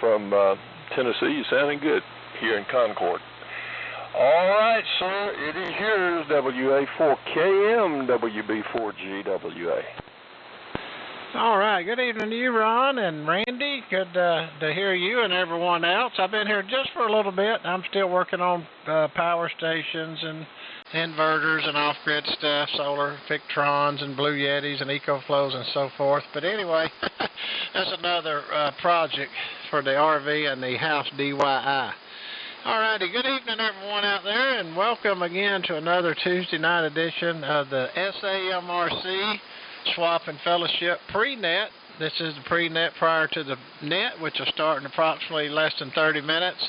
from Tennessee. You're sounding good here in Concord. All right, sir, it is yours, WA4KM, WB4GWA. All right, good evening to you, Ron and Randy. Good to hear you and everyone else. I've been here just for a little bit. I'm still working on power stations and inverters and off-grid stuff, solar Victrons and Blue Yetis and EcoFlows and so forth. But anyway, that's another project for the RV and the house DIY. All righty, good evening everyone out there, and welcome again to another Tuesday night edition of the SAMRC Swap and Fellowship Pre-Net. This is the pre-net prior to the net, which will start in approximately less than 30 minutes.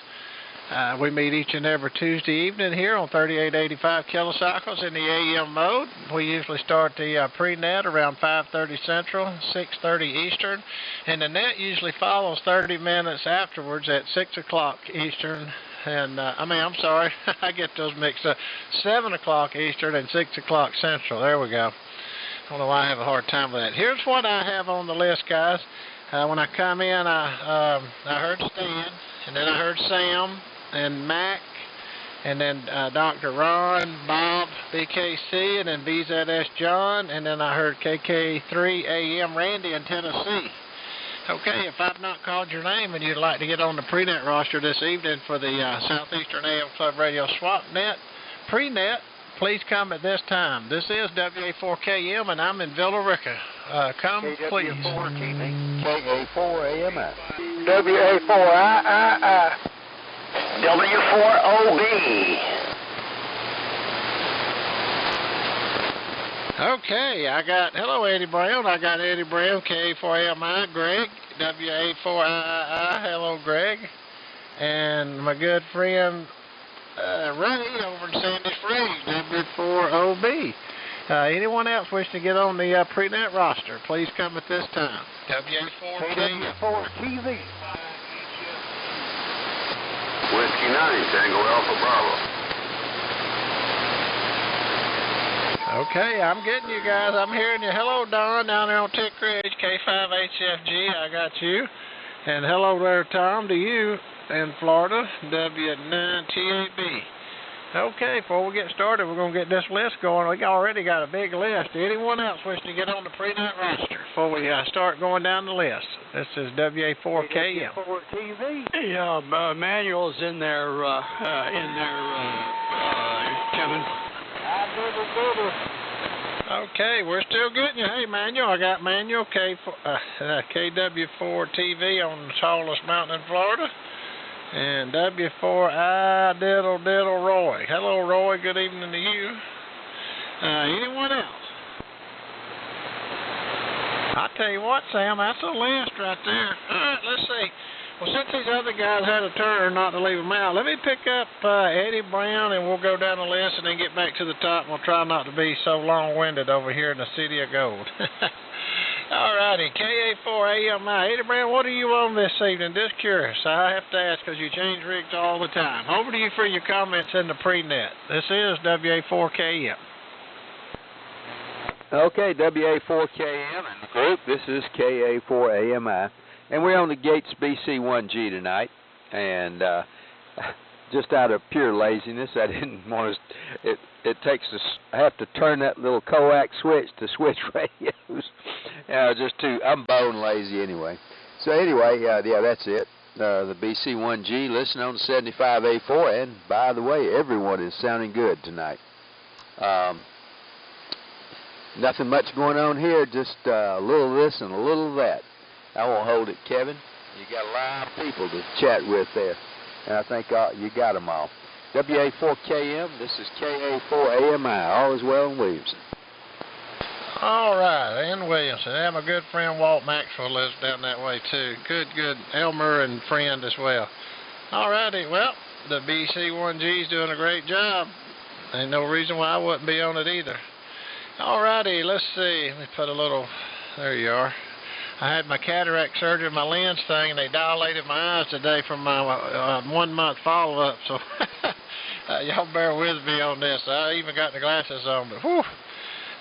We meet each and every Tuesday evening here on 3885 kilocycles in the AM mode. We usually start the pre-net around 5:30 Central, 6:30 Eastern, and the net usually follows 30 minutes afterwards at 6 o'clock Eastern. And I'm sorry, I get those mixed up. 7 o'clock Eastern and 6 o'clock Central. There we go. I don't know why I have a hard time with that. Here's what I have on the list, guys. When I come in, I heard Stan, and then I heard Sam and Mac, and then Dr. Ron, Bob, BKC, and then BZS John, and then I heard KK3 AM Randy in Tennessee. Okay, if I've not called your name and you'd like to get on the pre-net roster this evening for the Southeastern AM Club Radio Swap Net pre-net, please come at this time. This is WA4KM, and I'm in Villa Rica. Come, please. KA4 AM Net. WA4II. W4OB. Okay, I got, hello Eddie Brown. I got Eddie Brown, KA4AMI, Greg, WA4II. Hello, Greg. And my good friend Ray over in Sandy Springs, W4OB. Anyone else wishing to get on the pre-net roster, please come at this time. W4TV. Whiskey 9, Tango Alpha Bravo. Okay, I'm getting you guys. I'm hearing you. Hello, Don, down there on Tick Ridge, K5HFG. I got you. And hello there, Tom, to you in Florida, W9TAB. Okay, before we get started, we're going to get this list going. We already got a big list. Anyone else wishing to get on the pre-net roster before we start going down the list? This is WA4KM. W4TV. Yeah, Manuel's in there, Kevin. Okay, we're still getting you. Hey, Manuel, I got Manuel, KW4TV on the tallest mountain in Florida. And W4I Diddle Roy. Hello, Roy. Good evening to you. Anyone else? I'll tell you what, Sam, that's a list right there. All right, let's see. Well, since these other guys had a turn not to leave them out, let me pick up Eddie Brown, and we'll go down the list and then get back to the top. We'll try not to be so long-winded over here in the City of Gold. All righty, KA4AMI. Eddie Brown, what are you on this evening? Just curious. I have to ask because you change rigs all the time. Over to you for your comments in the pre-net. This is WA4KM. Okay, WA4KM and the group. This is KA4AMI. And we're on the Gates BC1G tonight. And just out of pure laziness, I didn't want to... It takes us... I have to turn that little coax switch to switch radios. I'm bone lazy anyway. So anyway, yeah, that's it. The BC1G, listen on the 75A4, and by the way, everyone is sounding good tonight. Nothing much going on here, just a little this and a little that. I won't hold it, Kevin. You got a lot of people to chat with there, and I think you got them all. WA4KM, this is KA4AMI, all is well in Williamson. All right, in Williamson. Yeah, my good friend Walt Maxwell lives down that way too. Good. Elmer and friend as well. All righty, well, the BC1G's doing a great job. Ain't no reason why I wouldn't be on it either. All righty, let's see. Let me put a little, there you are. I had my cataract surgery, my lens thing, and they dilated my eyes today from my 1 month follow-up, so y'all bear with me on this. I even got the glasses on, but whew.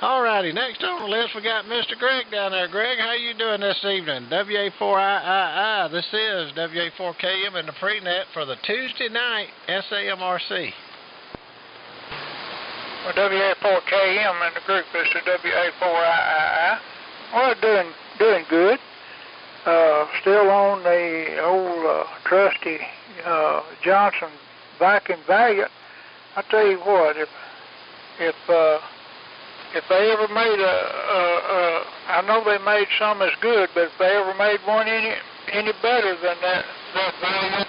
All righty, next on the list we got Mr. Greg down there. Greg, how you doing this evening? WA4II, this is WA4KM in the pre-net for the Tuesday night SAMRC. Well, WA4KM in the group, this is WA4II. Well, doing good. Still on the old trusty Johnson Viking Valiant. I tell you what, if they ever made I know they made some as good, but if they ever made one any better than that Valiant,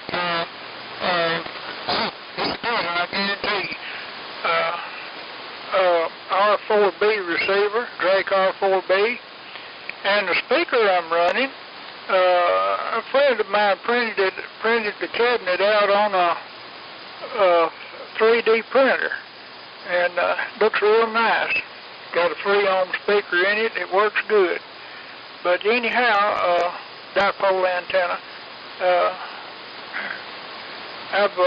I guarantee you. R4B receiver, Drake R4B, and the speaker I'm running. A friend of mine printed the cabinet out on a 3D printer, and looks real nice. Got a 3-ohm speaker in it. It works good. But anyhow, dipole antenna. I've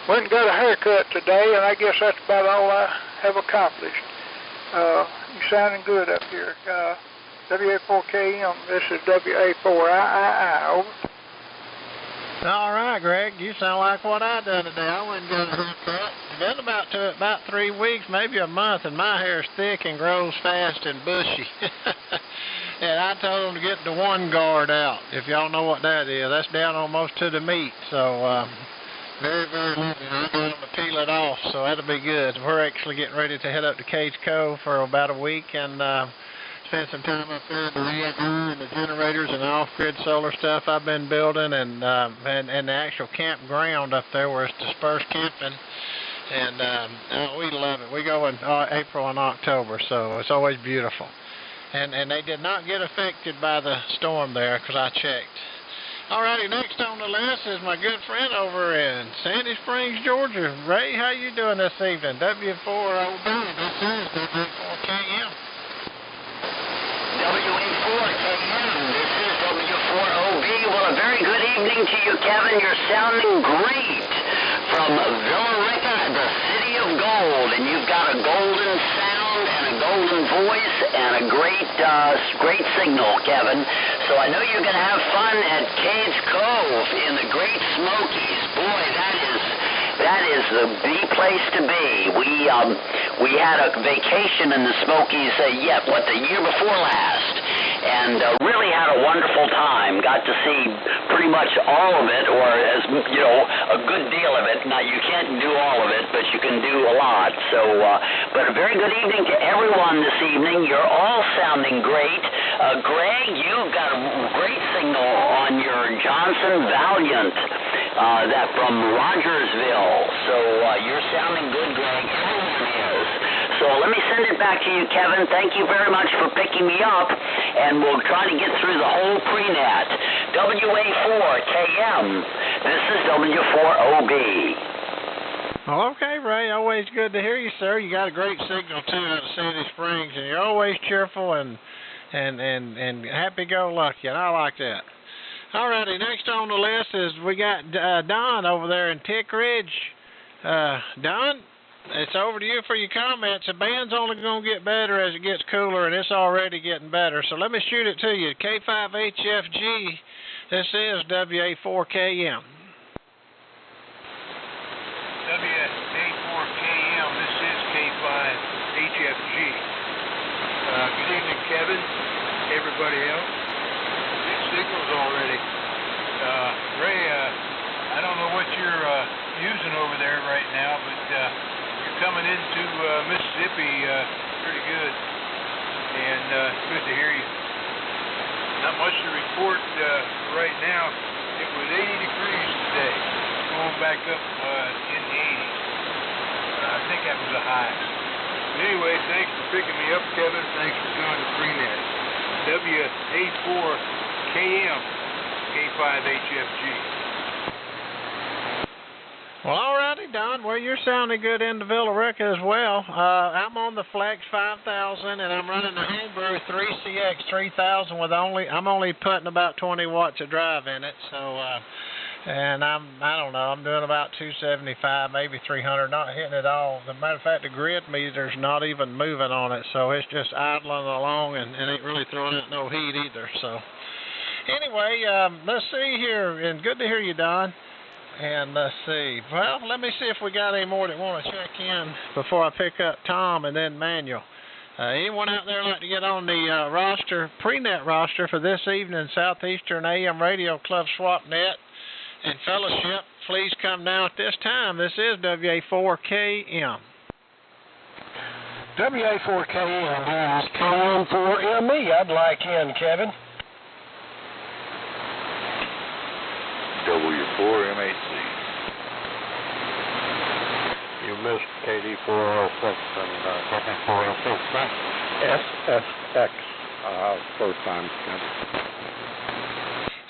went and got a haircut today, and I guess that's about all I have accomplished. You're sounding good up here. WA4KM, this is WA4II, over. All right, Greg, you sound like what I done today. I went and got a haircut. Been about 3 weeks, maybe a month, and my hair's thick and grows fast and bushy. And I told them to get the one guard out. If y'all know what that is, that's down almost to the meat. So very, very little. I'm going to peel it off, so that'll be good. We're actually getting ready to head up to Cage Cove for about a week and spend some time up there in the red room and the generators and the off-grid solar stuff I've been building, and the actual campground up there where it's dispersed camping. And we love it. We go in April and October, so it's always beautiful. And they did not get affected by the storm there because I checked. Alrighty, next on the list is my good friend over in Sandy Springs, Georgia. Ray, how you doing this evening? W4OB, this is W4KM. WA4KM, this is W4OB. Well, a very good evening to you, Kevin. You're sounding great from Villa Rica, the city of gold. And you've got a golden sound and a golden voice and a great signal, Kevin. So I know you're going to have fun at Cage Cove in the Great Smokies. Boy, that is the place to be. We had a vacation in the Smokies, the year before last, and really had a wonderful time. Got to see pretty much all of it, or a good deal of it. Now you can't do all of it, but you can do a lot. So, but a very good evening to everyone this evening. You're all sounding great. Greg, you've got a great signal on your Johnson Valiant. That from Rogersville. So you're sounding good, Greg. Everyone is. So let me send it back to you, Kevin. Thank you very much for picking me up, and we'll try to get through the whole pre-net. WA4KM. This is W4OB. Well, okay, Ray. Always good to hear you, sir. You got a great signal too out of Sandy Springs, and you're always cheerful and happy-go-lucky, and I like that. Alrighty, next on the list is we got Don over there in Tick Ridge. Don, it's over to you for your comments. The band's only going to get better as it gets cooler, and it's already getting better. So let me shoot it to you. K5HFG, this is WA4KM. WA4KM, this is K5HFG. Good evening, Kevin, everybody else. Signals already. Ray, I don't know what you're using over there right now, but you're coming into Mississippi pretty good, and good to hear you. Not much to report right now. It was 80 degrees today, going back up in the 80s. I think that was a high. But anyway, thanks for picking me up, Kevin. Thanks for doing the pre-net. WA4KM, K5HFG. Well, alrighty, Don. Well, you're sounding good in the Villa Rica as well. I'm on the Flex 5000, and I'm running the Homebrew 3CX 3000 with I'm only putting about 20 watts of drive in it. So And I don't know, I'm doing about 275, maybe 300, not hitting it all. As a matter of fact, the grid meter's not even moving on it, so it's just idling along and ain't really throwing out no heat either. So anyway, let's see here, and good to hear you, Don. And let's see, well, let me see if we got any more that want to check in before I pick up Tom and then Manuel. Anyone out there like to get on the roster, pre-net roster for this evening, Southeastern AM Radio Club Swap Net and Fellowship, please come down at this time. This is WA4KM. WA4KM is KM4ME. I'd like in, Kevin. W4MAC. You missed KD406 and KD406. SSX. First time.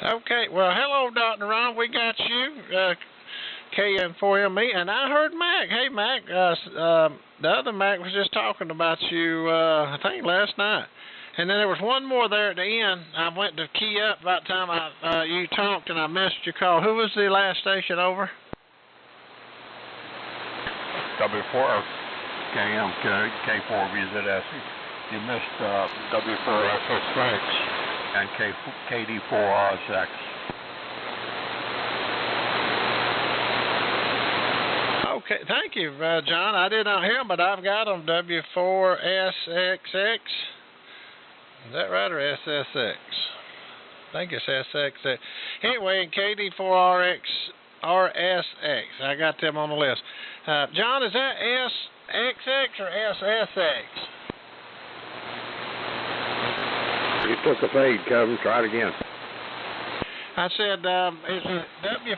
Okay, well, hello, Dr. Ron. We got you, KM4ME, and I heard Mac. Hey, Mac, the other Mac was just talking about you, I think, last night. And then there was one more there at the end. I went to key up about the time you talked, and I missed your call. Who was the last station over? W4KM, K4VZS. You missed W4SSX and KD4RSX. Okay, thank you, John. I did not hear him, but I've got them, W4SXX. Is that right, or SSX? I think it's SXX. Anyway, KD4RSX. I got them on the list. John, is that SXX or SSX? You took a fade, Kevin. Try it again. I said, is it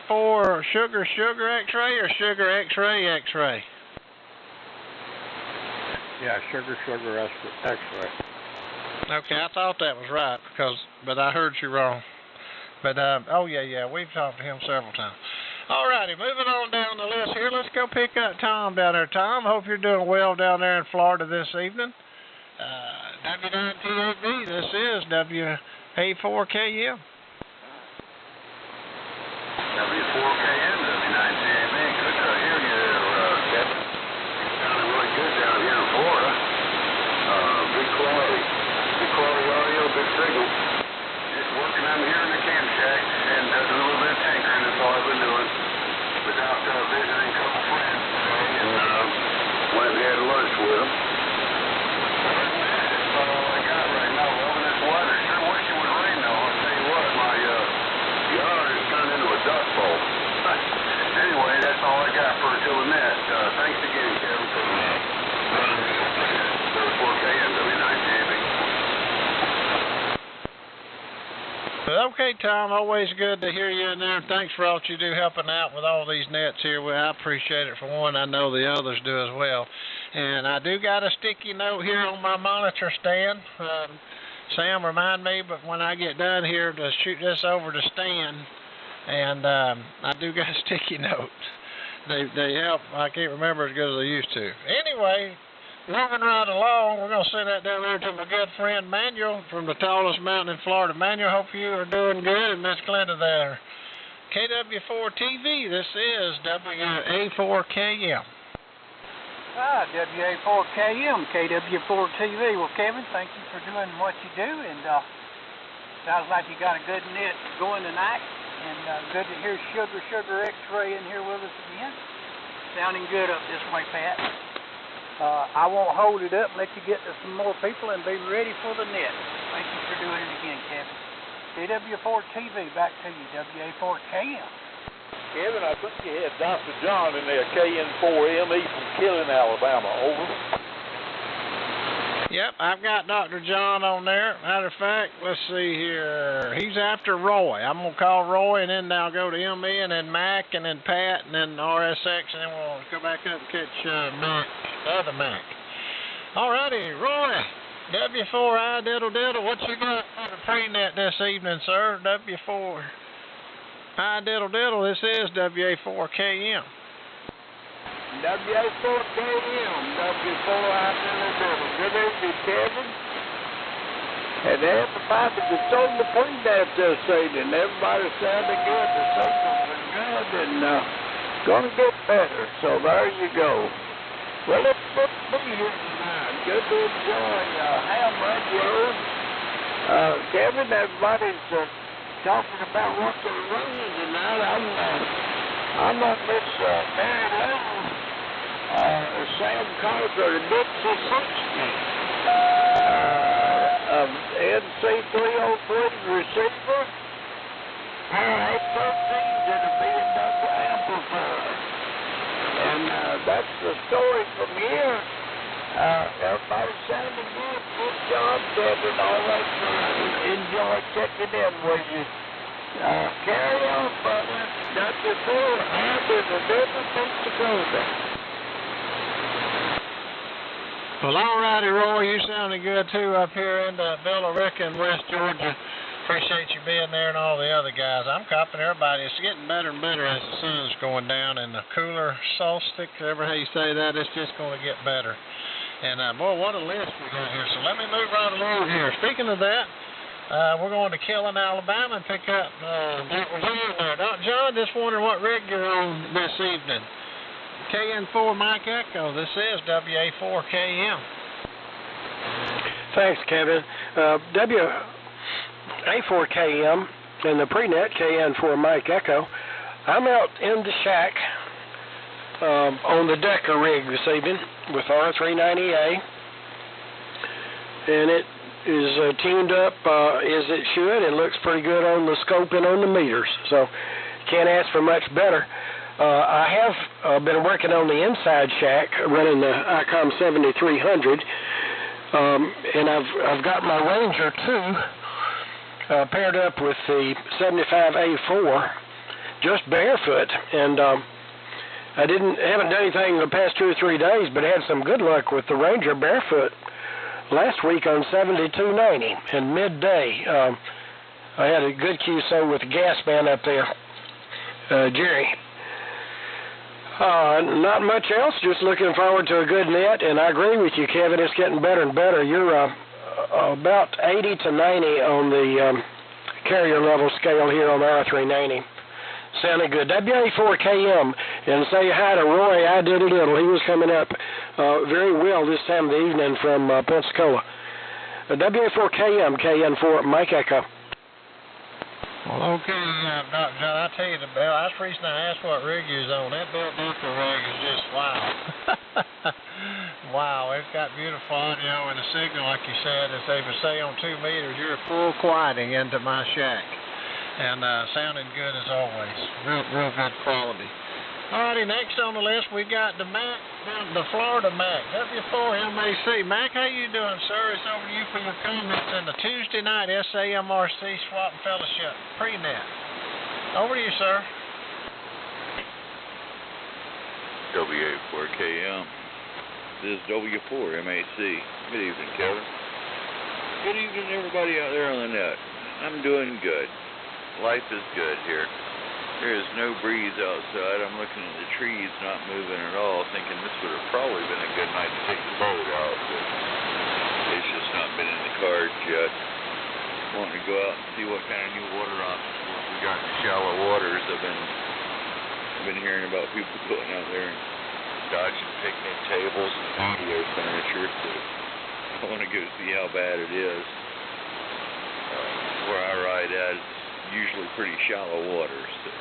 W4 sugar X-ray or sugar X-ray X-ray? Yeah, sugar X-ray. Okay, I thought that was right but I heard you wrong. But oh yeah, we've talked to him several times. All righty, moving on down the list here. Let's go pick up Tom down there. Tom, hope you're doing well down there in Florida this evening. W9TAB, this is WA4KM. W4KM, W9TAB. Good to hear you there, Captain. You're sounding really good down here in Florida. Good quality audio, good signal. Just working on here in the camp shack and doing a little bit of tinkering. That's all I've been doing. Without visiting a couple friends today and went and had lunch with them. That's all I got right now. Loving this weather. Sure wish it would rain though. I'll tell you what, my yard has turned into a dust bowl. Anyway, that's all I got for until the net. Thanks again, Kevin, for running the 4KM W9TAB. Okay, Tom, always good to hear you in there. Thanks for all you do helping out with all these nets here. Well, I appreciate it for one. I know the others do as well. And I do got a sticky note here on my monitor stand. Sam, remind me, but when I get done here, to shoot this over to Stan. And I do got a sticky note. They help. I can't remember as good as I used to. Anyway, moving right along, we're going to send that down there to my good friend Manuel from the tallest mountain in Florida. Manuel, hope you are doing good, and Miss Glenda there. KW4TV, this is WA4KM. WA4KM, KW4TV. Well, Kevin, thank you for doing what you do, and sounds like you got a good net going tonight, and good to hear Sugar X-ray in here with us again. Sounding good up this way, Pat. I won't hold it up and let you get to some more people and be ready for the net. Thank you for doing it again, Kevin. KW4TV, back to you, WA4KM. Kevin, I think you had Dr. John in there, KN4ME from Killen, Alabama. Over. Yep, I've got Dr. John on there. Matter of fact, let's see here. He's after Roy. I'm going to call Roy, and then I'll go to ME, and then Mac, and then Pat, and then RSX, and then we'll go back up and catch Mac, the other Mac. All righty, Roy, W4I diddle. What you got for the pre-net this evening, sir? W4I diddle. This is WA4KM. WA4KM, W4I diddle. Good evening, Kevin. And everybody that's on the pre-net this evening, everybody sounding good. The signal's been and gonna get better. So there you go. Well, it's good to be here tonight. Good to enjoy ham radio. Kevin, everybody's talking about what they're running tonight. I'm on Miss Mary Lou, Sam Carter, Dixie 60, NC303 receiver, power 813s and a BMW amplifier. And that's the story from here. Everybody's sounding good. Good job, Kevin. All right, enjoy checking in with you. Carry on, brother. W4, I'm in the Denver, North Dakota. Well, all righty, Roy. You sounding good, too, up here in Villa Rica in West Georgia. Appreciate you being there and all the other guys. I'm copping everybody. It's getting better and better as the sun's going down and the cooler solstice, however you say that, it's just going to get better. And, boy, what a list we got here. So let me move right along here. Speaking of that, we're going to Killen, Alabama and pick up Dr. John there. Dr. John, just wondering what rig you're on this evening. KN4 Mike Echo. This is WA4KM. Thanks, Kevin. WA4KM and the pre-net KN4 Mike Echo. I'm out in the shack on the Decker rig this evening with R390A, and it is tuned up as it should. It looks pretty good on the scope and on the meters, so can't ask for much better. I have been working on the inside shack running the ICOM 7300, and I've got my Ranger 2 paired up with the 75A4 just barefoot, and I haven't done anything the past 2 or 3 days, but had some good luck with the Ranger barefoot last week on 7290 and midday. I had a good QSO with the gas man up there, Jerry. Not much else, just looking forward to a good net, and I agree with you, Kevin, it's getting better and better. You're about 80 to 90 on the carrier level scale here on R390. Sounding good. WA4KM, and say hi to Roy. I did a little. He was coming up very well this time of the evening from Pensacola. WA4KM, KN4, Mike Echo. Well, okay, Dr. John, I tell you, that's the reason I asked what rig you was on. That Bill Ducker rig is just wow. Wow, it's got beautiful audio and a signal, like you said, as they would say on 2 meters, you're full quieting into my shack. And sounding good as always. Real good quality. Alrighty, next on the list we got the Mac, the Florida Mac, W4MAC. Mac, how you doing, sir? It's over to you for your comments in the Tuesday night SAMRC Swap and Fellowship pre-net. Over to you, sir. WA4KM. This is W4MAC. Good evening, Kevin. Good evening, everybody out there on the net. I'm doing good. Life is good here. There is no breeze outside. I'm looking at the trees not moving at all, thinking this would have probably been a good night to take the boat out, but it's just not been in the cards yet. Wanting to go out and see what kind of new water obstacles we got in shallow waters. I've been hearing about people going out there and dodging picnic tables and patio furniture, so I want to go see how bad it is. Where I ride at, it's usually pretty shallow waters. So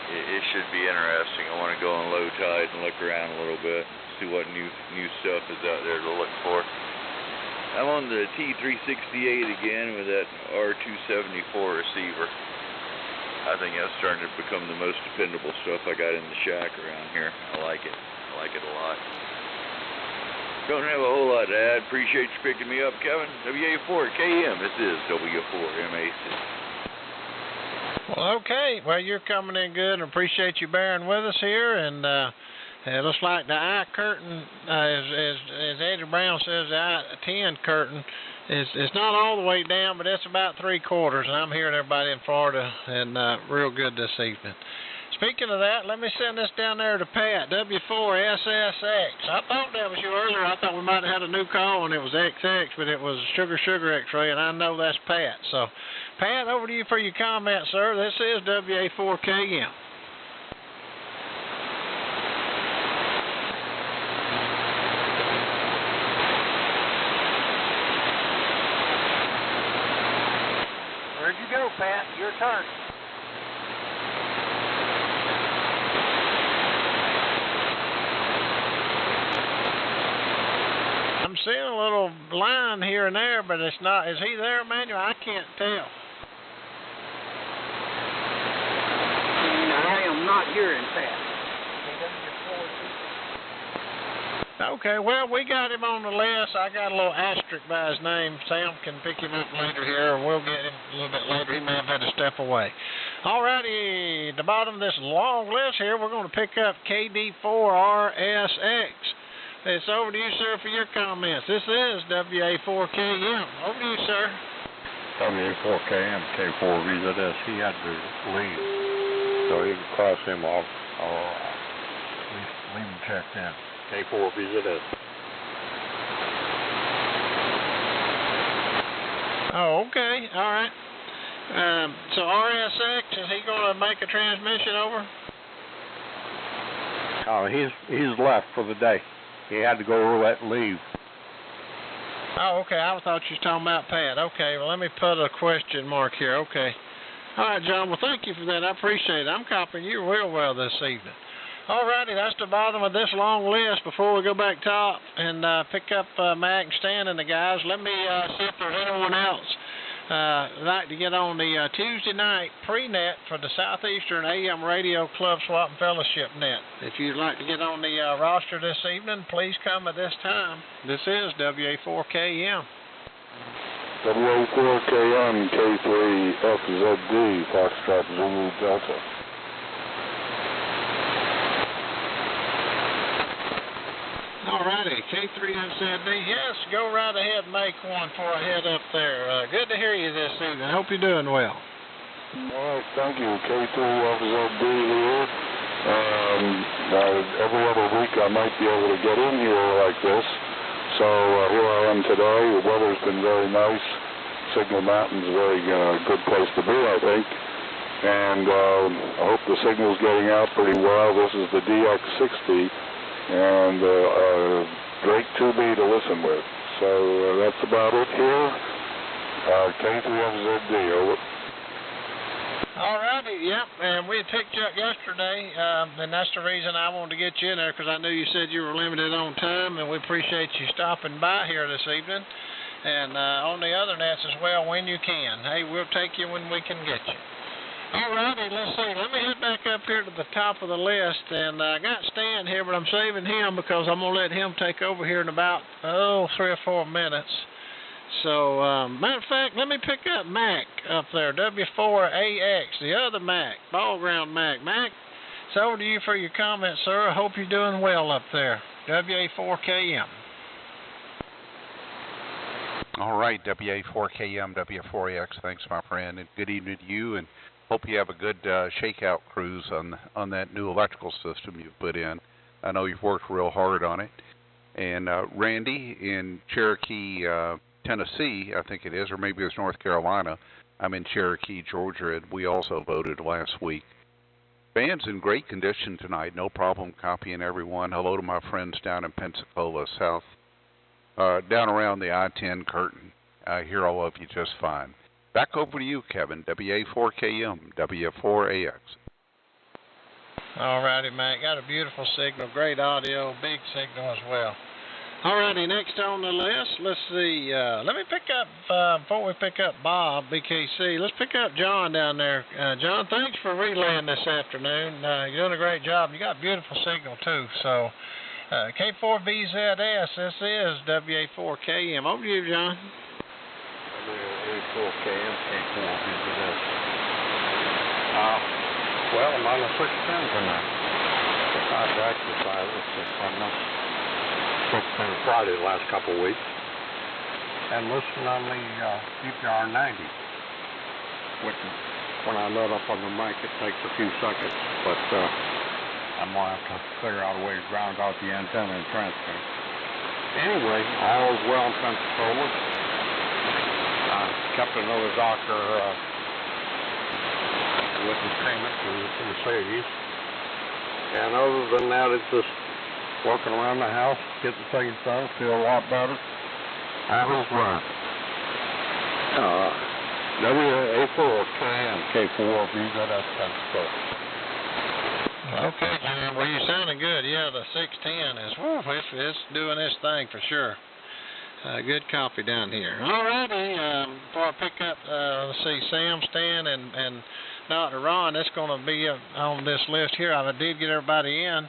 it should be interesting. I want to go on low tide and look around a little bit, see what new stuff is out there to look for. I'm on the T368 again with that R274 receiver. I think that's starting to become the most dependable stuff I got in the shack around here. I like it. I like it a lot. Don't have a whole lot to add. Appreciate you picking me up, Kevin. WA4KM. This is W4MAC. Well, okay. Well, you're coming in good, and appreciate you bearing with us here. And it looks like the eye curtain, as Eddie Brown says, the I-10 curtain is not all the way down, but it's about 3/4. And I'm hearing everybody in Florida, and real good this evening. Speaking of that, let me send this down there to Pat, W4SSX. I thought that was you earlier. I thought we might have had a new call, and it was XX, but it was Sugar X-ray, and I know that's Pat. So, Pat, over to you for your comment, sir. This is WA4KM. go, Pat. Your turn. I'm seeing a little line here and there, but it's not. Is he there, Emmanuel? I can't tell. I am not hearing Pat. Okay, well, we got him on the list. I got a little asterisk by his name. Sam can pick him up later here, or we'll get him a little bit later. He may have had to step away. All righty, at the bottom of this long list here, we're going to pick up KD4RSX. It's over to you, sir, for your comments. This is WA4KM. Over to you, sir. WA4KM, K4VZS. He had to leave, so you can cross him off or leave him checked in. K4VZS. Oh, okay. All right. So RSX, is he going to make a transmission over? Oh, he's left for the day. He had to go leave. Oh, okay. I thought you were talking about Pat. Okay. Well, let me put a question mark here. Okay. All right, John. Well, thank you for that. I appreciate it. I'm copying you real well this evening. All righty. That's the bottom of this long list. Before we go back top and pick up Mac and Stan and the guys, let me see if there's anyone else like to get on the Tuesday night pre-net for the Southeastern AM Radio Club Swap and Fellowship Net. If you'd like to get on the roster this evening, please come at this time. This is WA4KM. WA4KM, K3FZD, Foxtrot Zulu Delta. All righty, K3FZD. Yes, go right ahead and make one before I head up there. Good to hear you this evening. I hope you're doing well. All right, thank you. K3FZD here. Every other week I might be able to get in here like this. So here I am today. The weather's been very nice. Signal Mountain's a very good place to be, I think. And I hope the signal's getting out pretty well. This is the DX60. And great 2B to listen with. So that's about it here. K3FZD, over. All righty, yep, and we picked you up yesterday, and that's the reason I wanted to get you in there, because I knew you said you were limited on time, and we appreciate you stopping by here this evening, and on the other nets as well when you can. Hey, we'll take you when we can get you. All righty, let's see. Let me head back up here to the top of the list, and I got Stan here, but I'm saving him because I'm going to let him take over here in about, 3 or 4 minutes. So, matter of fact, let me pick up Mac up there, W4AX, the other Mac, ball ground Mac. Mac, it's over to you for your comments, sir. I hope you're doing well up there, WA4KM. All right, WA4KM, W4AX, thanks, my friend, and good evening to you, and hope you have a good shakeout cruise on that new electrical system you've put in. I know you've worked real hard on it. And Randy in Cherokee, Tennessee, I think it is, or maybe it's North Carolina. I'm in Cherokee, Georgia, and we also voted last week. Band's in great condition tonight, no problem copying everyone. Hello to my friends down in Pensacola, south, down around the I-10 curtain. I hear all of you just fine. Back over to you, Kevin, WA4KM, W4AX. All righty, Mac. Got a beautiful signal, great audio, big signal as well. All righty, next on the list, let's see. Let me pick up, before we pick up Bob, BKC, let's pick up John down there. John, thanks for relaying this afternoon. You're doing a great job. You got a beautiful signal, too. So, K4VZS, this is WA4KM. Over to you, John. WA4KM, K4VZS. Well, I'm on the 610 tonight. I tried to exercise it on this 610 Friday the last couple of weeks. And listen on the DPR 90, which is when I load up on the mic, it takes a few seconds. But I'm going to have to figure out a way to ground out the antenna and transmit. Anyway, all is well in Pensacola. Kept another doctor with his payment to the Mercedes. And other than that, it's just working around the house, getting things done, feel a lot better. I was right. WA4KM, K4, be good at Pensacola. Okay, John. Well, you're sounding good. Yeah, the 610 is, it's doing its thing for sure. Good copy down here. All righty. Before I pick up, let's see, Sam, Stan, and Dr. Ron, that's going to be on this list here. I did get everybody in.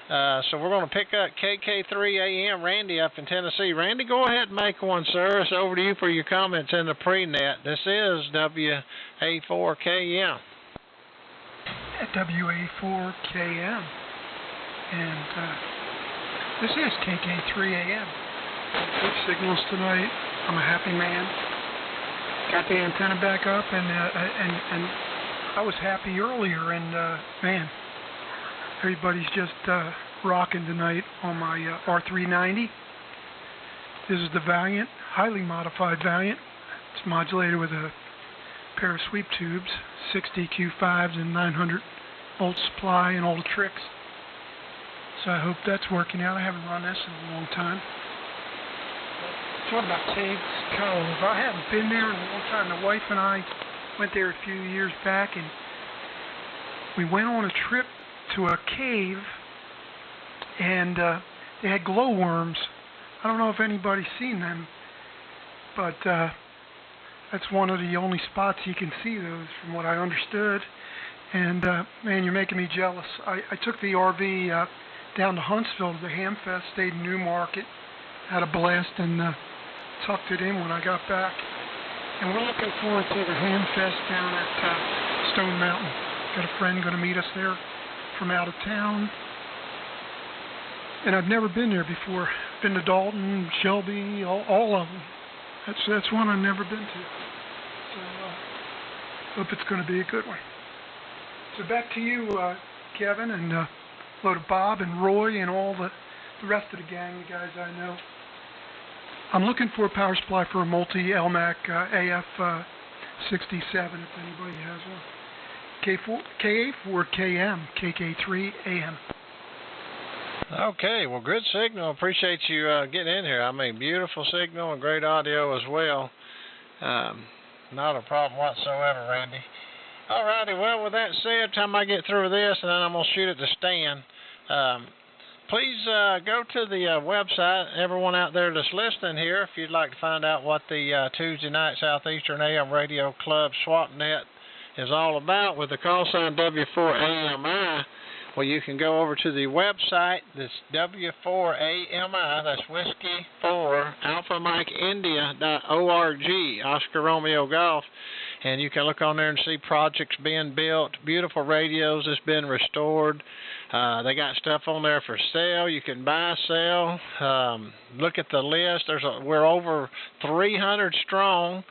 So we're going to pick up KK3 AM, Randy up in Tennessee. Randy, go ahead and make one, sir. It's over to you for your comments in the pre-net. This is WA4KM. At WA4KM. And this is KK3 AM. Good signals tonight. I'm a happy man. Got the antenna back up, and I was happy earlier, and man, everybody's just rocking tonight on my R390. This is the Valiant, highly modified Valiant. It's modulated with a pair of sweep tubes, 6 DQ5s and 900 volt supply and all the tricks. So I hope that's working out. I haven't run this in a long time. What about Caves Cove? I haven't been there in a long time. The wife and I went there a few years back, and we went on a trip to a cave, and they had glowworms. I don't know if anybody's seen them, but that's one of the only spots you can see those, from what I understood. And man, you're making me jealous. I took the RV down to Huntsville to the Hamfest, stayed in Newmarket, had a blast, and tucked it in when I got back. And we're looking forward to the Hamfest down at Stone Mountain. Got a friend going to meet us there from out of town. And I've never been there before. Been to Dalton, Shelby, all of them. That's one I've never been to. So hope it's going to be a good one. So back to you, Kevin, and hello to Bob and Roy and all the rest of the gang, you guys I know. I'm looking for a power supply for a multi-LMAC AF67 if anybody has one. KA4KM, KK3 AM. Okay, well, good signal. Appreciate you getting in here. I mean, beautiful signal and great audio as well. Not a problem whatsoever, Randy. All righty, well, with that said, time I get through this, and then I'm going to shoot it to Stan. Please go to the website, everyone out there that's listening here, if you'd like to find out what the Tuesday night Southeastern AM Radio Club SWAPnet is all about with the call sign W4AMI. Well, you can go over to the website, that's W4AMI, that's Whiskey 4 Alpha Mike India.org, Oscar Romeo Golf, and you can look on there and see projects being built, beautiful radios that's been restored. They got stuff on there for sale. You can buy, sell. Look at the list. We're over 300 strong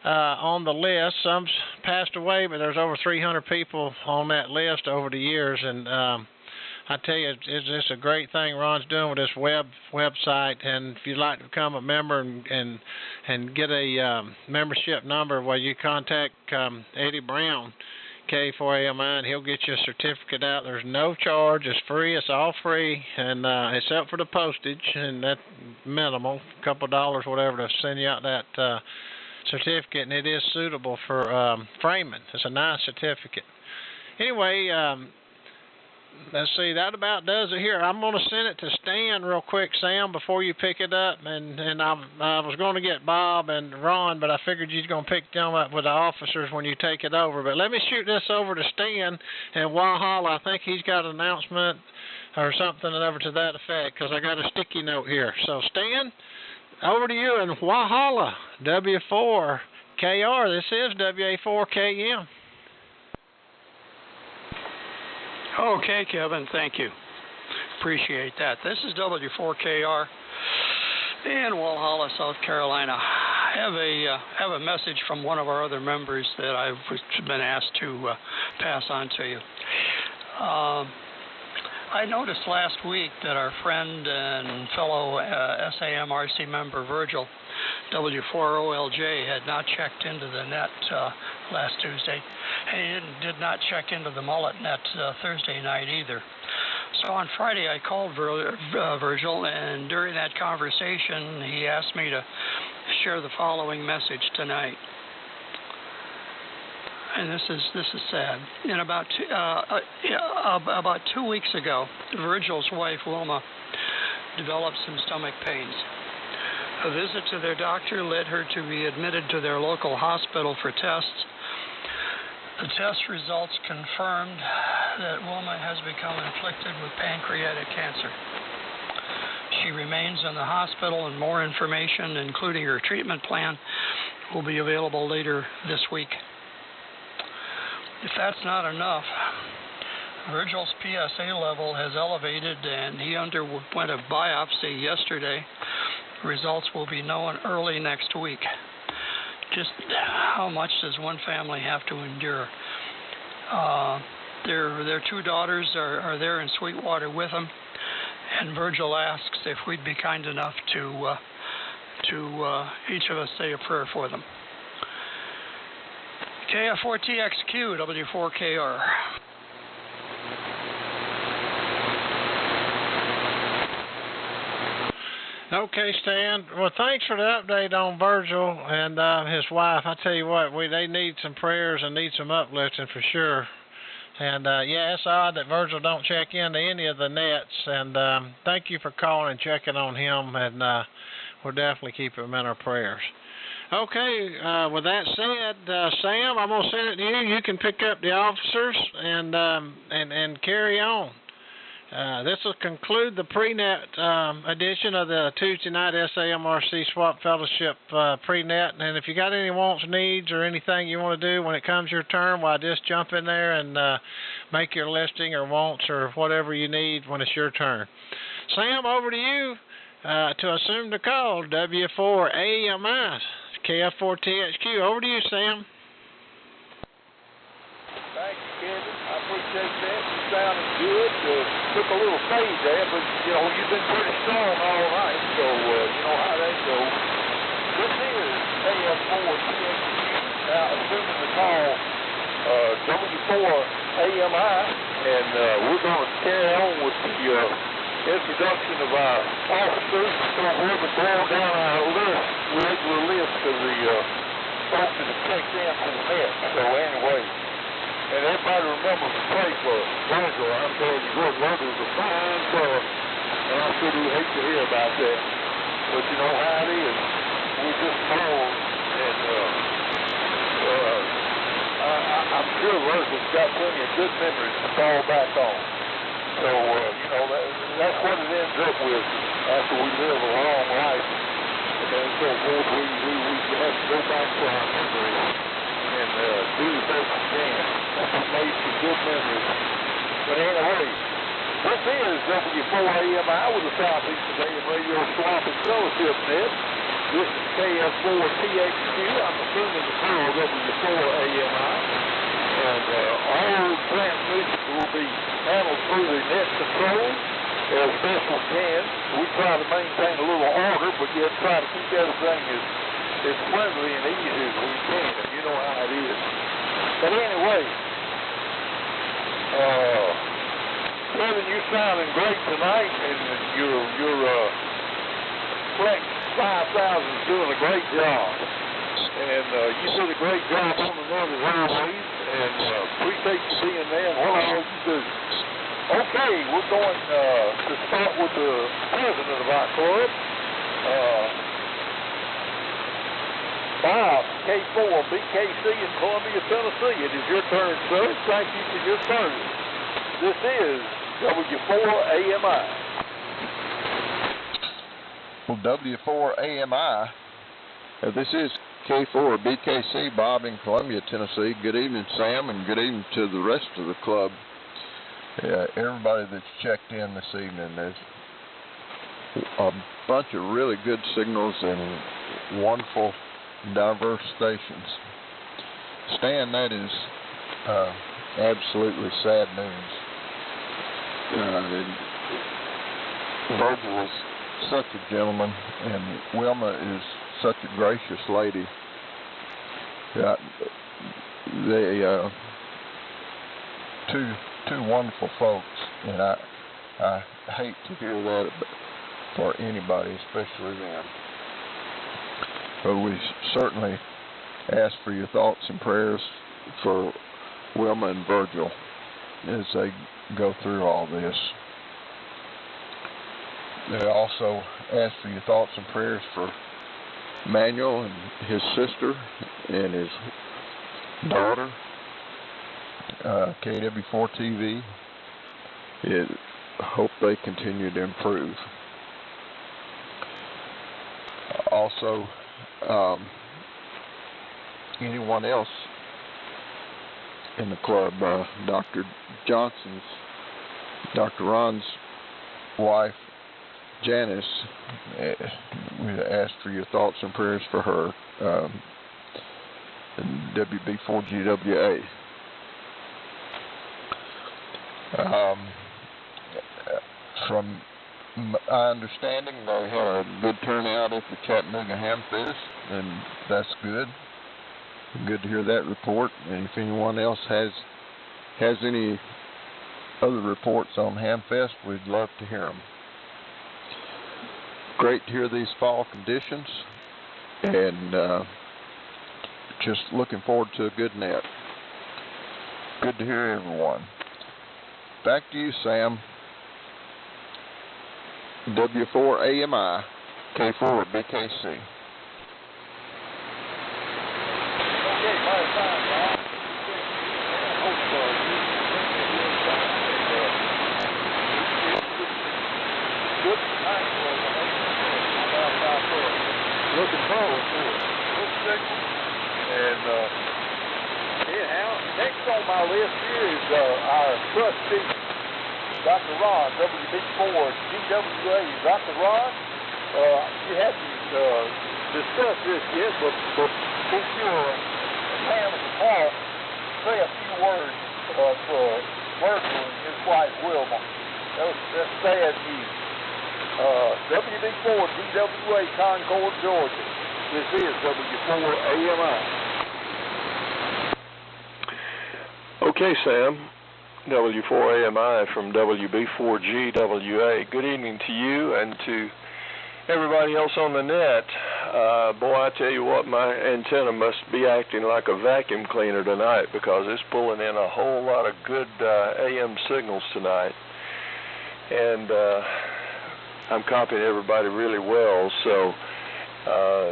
on the list. Some's passed away, but there's over 300 people on that list over the years. And I tell you, it's just a great thing Ron's doing with this website. And if you'd like to become a member and get a membership number, well, you contact Eddie Brown, K4AMI, and he'll get you a certificate out. There's no charge. It's free. It's all free, and except for the postage, and that's minimal, a couple of dollars, whatever, to send you out that certificate, and it is suitable for framing. It's a nice certificate. Anyway, let's see, that about does it here. I'm going to send it to Stan real quick, Sam, before you pick it up. And I was going to get Bob and Ron, but I figured you're going to pick them up with the officers when you take it over. But let me shoot this over to Stan in Walhalla. I think he's got an announcement or something over to that effect, because I got a sticky note here. So, Stan, over to you in Walhalla, W4KR. This is WA4KM. Okay, Kevin, thank you. Appreciate that. This is W4KR in Walhalla, South Carolina. I have a message from one of our other members that I've been asked to pass on to you. I noticed last week that our friend and fellow SAMRC member Virgil, W4OLJ, had not checked into the net last Tuesday. He did not check into the mullet net Thursday night either. So on Friday I called Virgil, and during that conversation he asked me to share the following message tonight. and this is sad. In about 2 weeks ago, Virgil's wife Wilma developed some stomach pains. A visit to their doctor led her to be admitted to their local hospital for tests. The test results confirmed that Wilma has become inflicted with pancreatic cancer. She remains in the hospital, and more information, including her treatment plan, will be available later this week. If that's not enough, Virgil's PSA level has elevated, and he underwent a biopsy yesterday. Results will be known early next week. Just how much does one family have to endure? Their 2 daughters are there in Sweetwater with them, and Virgil asks if we'd be kind enough to each of us say a prayer for them. KF4TXQ, W4KR. Okay, Stan. Well, thanks for the update on Virgil and his wife. I tell you what, they need some prayers and need some uplifting for sure. And yeah, it's odd that Virgil don't check into any of the nets. And thank you for calling and checking on him. And we'll definitely keep him in our prayers. Okay, with that said, Sam, I'm gonna send it to you. You can pick up the officers and carry on. This will conclude the pre-net edition of the Tuesday night SAMRC Swap Fellowship pre-net. And if you got any wants, needs, or anything you want to do when it comes your turn, well, just jump in there and make your listing or wants or whatever you need when it's your turn. Sam, over to you to assume the call. W4 AMI, KF4TXQ. Over to you, Sam. Thank you, Kevin. I appreciate that. You sounded good. Took a little fade there, but, you've been pretty strong all night, so you know how that goes. This is KF4TXQ. Now, assuming the call W4 AMI, and we're going to carry on with the introduction of our officers and so forth, and going down our regular list of the folks that have checked in to the net. So anyway, and everybody remembers to pray for Virgil. I'm telling you what, Virgil's a fine fellow, and I sure do hate to hear about that. But you know how it is. We just called, and I'm sure Virgil's got plenty of good memories to fall back on. So, that's what it ends up with after we live a long life. And so forth, we have to go back to our memories and do the best we can. We made some good memories. But anyway, this is W4AMI with the Southeastern AM Radio Swap and Fellowship Net. This is KF4TXQ. I'm assuming the call W4AMI. And all transmissions will be handled through the net control as best we can. We try to maintain a little order, but yet try to keep everything as friendly and easy as we can. And you know how it is. But anyway, Kevin, you're sounding great tonight, and your Flex 5000 is doing a great job. And you did a great job on the run as always, and appreciate you being there and what all you do. Okay, we're going to start with the president of our club, Bob, K4BKC in Columbia, Tennessee. It is your turn, sir. Thank you for your service. This is W4AMI. Well, W4AMI, this is K4BKC, Bob in Columbia, Tennessee. Good evening, Sam, and good evening to the rest of the club. Everybody that's checked in this evening. There's a bunch of really good signals and wonderful, diverse stations. Stan, that is absolutely sad news. Virgil is such a gentleman, and Wilma is such a gracious lady. They two wonderful folks, and I hate to hear that for anybody, especially them. But we certainly ask for your thoughts and prayers for Wilma and Virgil as they go through all this. They also ask for your thoughts and prayers for Manuel and his sister and his daughter. KW4TV. Hope they continue to improve. Also, anyone else in the club, Dr. Johnson's, Dr. Ron's wife, Janice, we asked for your thoughts and prayers for her, WB4GWA. From my understanding, they had a good turnout at the Chattanooga Hamfest, and that's good. Good to hear that report. And if anyone else has any other reports on Hamfest, we'd love to hear them. Great to hear these fall conditions, and just looking forward to a good net. Good to hear everyone. Back to you, Sam. W4AMI, K4 BKC. Looking forward to it. And anyhow, next on my list here is our trustee, Dr. Ron, WB4GWA. Dr. Ron, you haven't discussed this yet, but be sure Pam and Paul say a few words for Virgil and his wife Wilma. That's sad news. WB4GWA, Concord, Georgia. This is W4AMI. Okay, Sam. W4AMI from WB4GWA. Good evening to you and to everybody else on the net. Boy, I tell you what, my antenna must be acting like a vacuum cleaner tonight because it's pulling in a whole lot of good AM signals tonight. And I'm copying everybody really well, so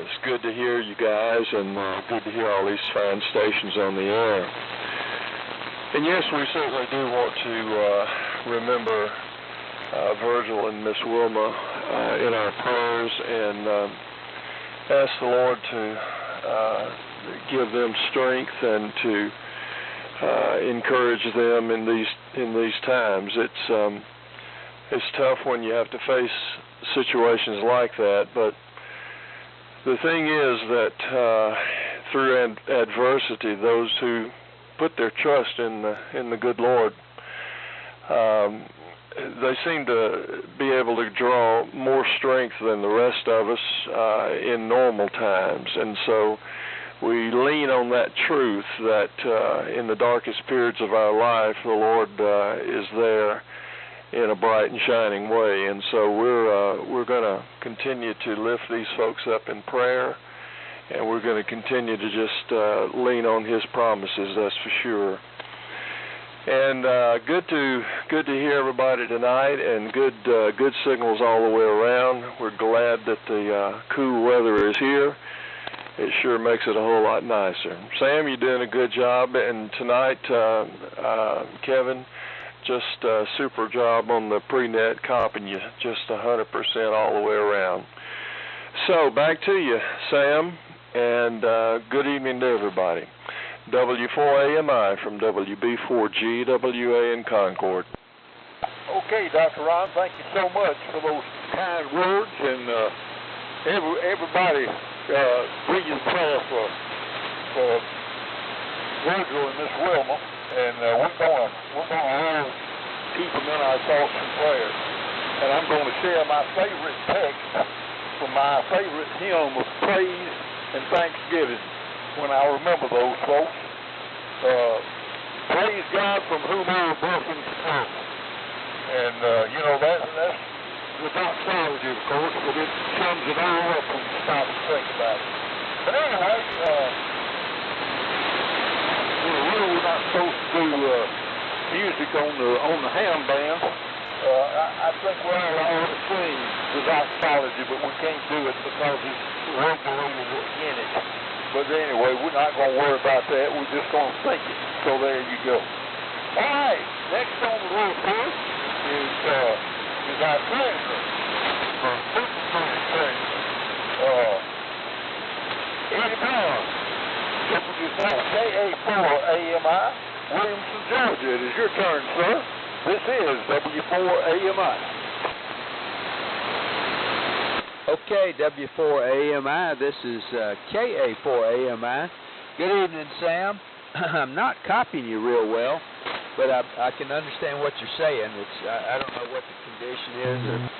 it's good to hear you guys and good to hear all these fine stations on the air. And yes, we certainly do want to remember Virgil and Miss Wilma in our prayers and ask the Lord to give them strength and to encourage them in these times. It's tough when you have to face situations like that, but the thing is that through adversity, those who put their trust in the good Lord, they seem to be able to draw more strength than the rest of us in normal times. And so we lean on that truth that in the darkest periods of our life, the Lord is there in a bright and shining way. And so we're going to continue to lift these folks up in prayer, and we're going to continue to just lean on His promises, that's for sure. And good to hear everybody tonight, and good signals all the way around. We're glad that the cool weather is here. It sure makes it a whole lot nicer. Sam, you're doing a good job, and tonight, Kevin, just a super job on the pre-net, copying you just 100% all the way around. So back to you, Sam, and good evening to everybody. W4AMI from WB4GWA in Concord. Okay, Dr. Ron, thank you so much for those kind words, and everybody bring your prayer for Virgil and Miss Wilma, and we're gonna all keep them in our thoughts and prayers. And I'm going to share my favorite text from my favorite hymn of praise and thanksgiving when I remember those folks. Praise God from whom all blessings flow. And, that's the doxology, of course, but it sums it all up when you stop and think about it. But anyway, we're music on the ham band. I think we're all the same with doxology, but we can't do it because it's regulated in it. But anyway, we're not going to worry about that. We're just going to sing it. So there you go. All right. Next on the list here is our treasurer. Eddie Brown. KA4 AMI, Williamson, Georgia. It is your turn, sir. This is W4 AMI. Okay, W4 AMI. This is KA4 AMI. Good evening, Sam. I'm not copying you real well, but I can understand what you're saying. I don't know what the condition is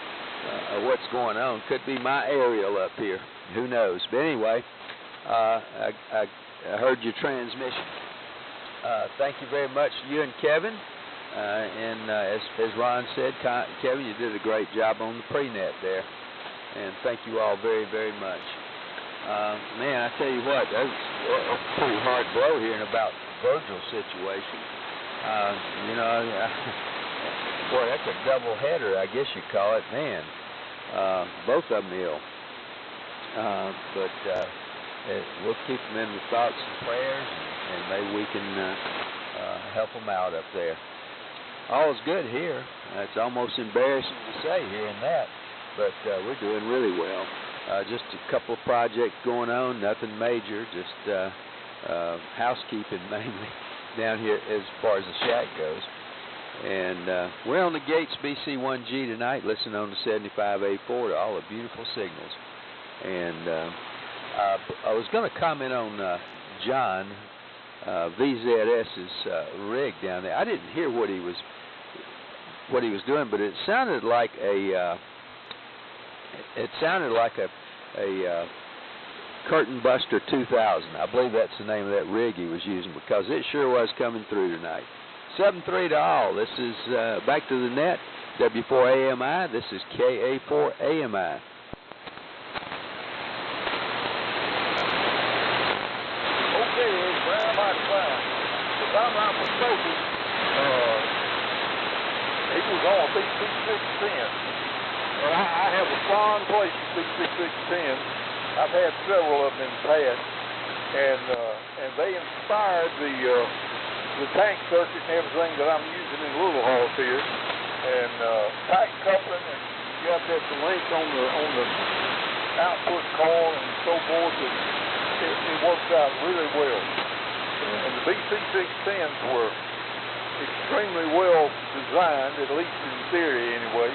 or what's going on. Could be my aerial up here. Who knows? But anyway, I heard your transmission. Thank you very much, you and Kevin. And as Ron said, Kevin, you did a great job on the pre-net there. And thank you all very, very much. Man, I tell you what, that's a pretty hard blow hearing about Virgil's situation. Boy, that's a double header, I guess you call it. Man, both of them ill. But we'll keep them in the thoughts and prayers, and maybe we can help them out up there. All is good here. It's almost embarrassing to say hearing that, but we're doing really well. Just a couple of projects going on, nothing major, just housekeeping mainly down here as far as the shack goes. And we're on the Gates BC1G tonight, listening on the 75A4 to all the beautiful signals. And I was going to comment on John VZS's rig down there. I didn't hear what he was doing, but it sounded like a Curtain Buster 2000. I believe that's the name of that rig he was using, because it sure was coming through tonight. 7-3 to all. This is back to the net. W4 AMI. This is KA4 AMI. Okay, where am I from? If I'm not mistaken, he was on a B6610. And I have a fond place for B6610s. I've had several of them in the past, and they inspired the tank circuit and everything that I'm using in Little Horse here, and tight coupling, and you have to have the link on the output coil and so forth, and it works out really well. And the BC610s were extremely well designed, at least in theory anyway.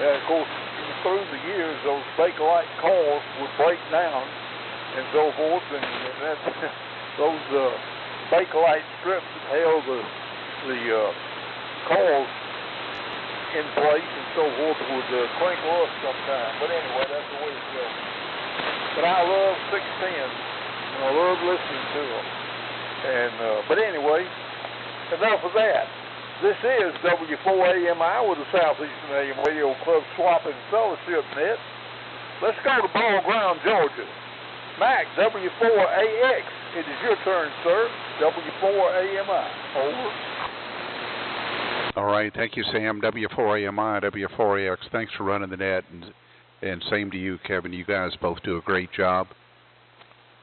And of course, through the years, those Bakelite coils would break down and so forth, and that's those Bakelite strips that held the coils in place and so forth would crinkle up sometimes. But anyway, that's the way it goes. But I love 610s, and I love listening to them. And but anyway, enough of that. This is W4 AMI with the Southeastern AM Radio Club Swapping Fellowship Net. Let's go to Ball Ground, Georgia. Mac, W4AX. It is your turn, sir. W4 AMI. Over. All right. Thank you, Sam. W4 AMI, W4AX. Thanks for running the net. And same to you, Kevin. You guys both do a great job.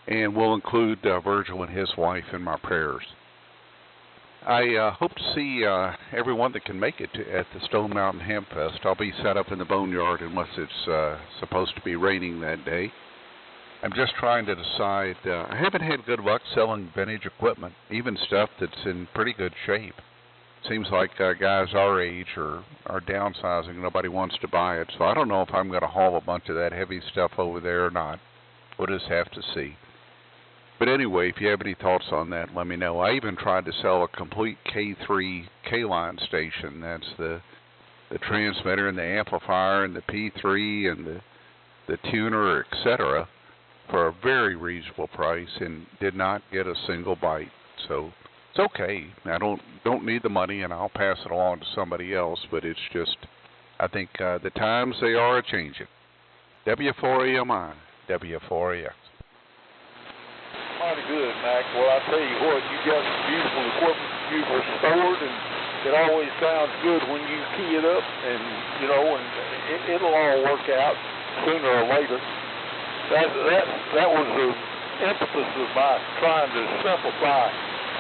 And we'll include Virgil and his wife in my prayers. I hope to see everyone that can make it at the Stone Mountain Hemp Fest. I'll be set up in the boneyard unless it's supposed to be raining that day. I'm just trying to decide. I haven't had good luck selling vintage equipment, even stuff that's in pretty good shape. Seems like guys our age are downsizing. Nobody wants to buy it. So I don't know if I'm going to haul a bunch of that heavy stuff over there or not. We'll just have to see. But anyway, if you have any thoughts on that, let me know. I even tried to sell a complete K3 K-line station. That's the transmitter and the amplifier and the P3 and the tuner, etc., for a very reasonable price, and did not get a single bite. So it's okay. I don't need the money, and I'll pass it along to somebody else. But it's just, I think the times they are changing. W4AMI, W4AX. Mighty good, Mac. Well, I tell you what, you got some beautiful equipment. you've restored, and it always sounds good when you key it up, and it'll all work out sooner or later. That was the impetus of my trying to simplify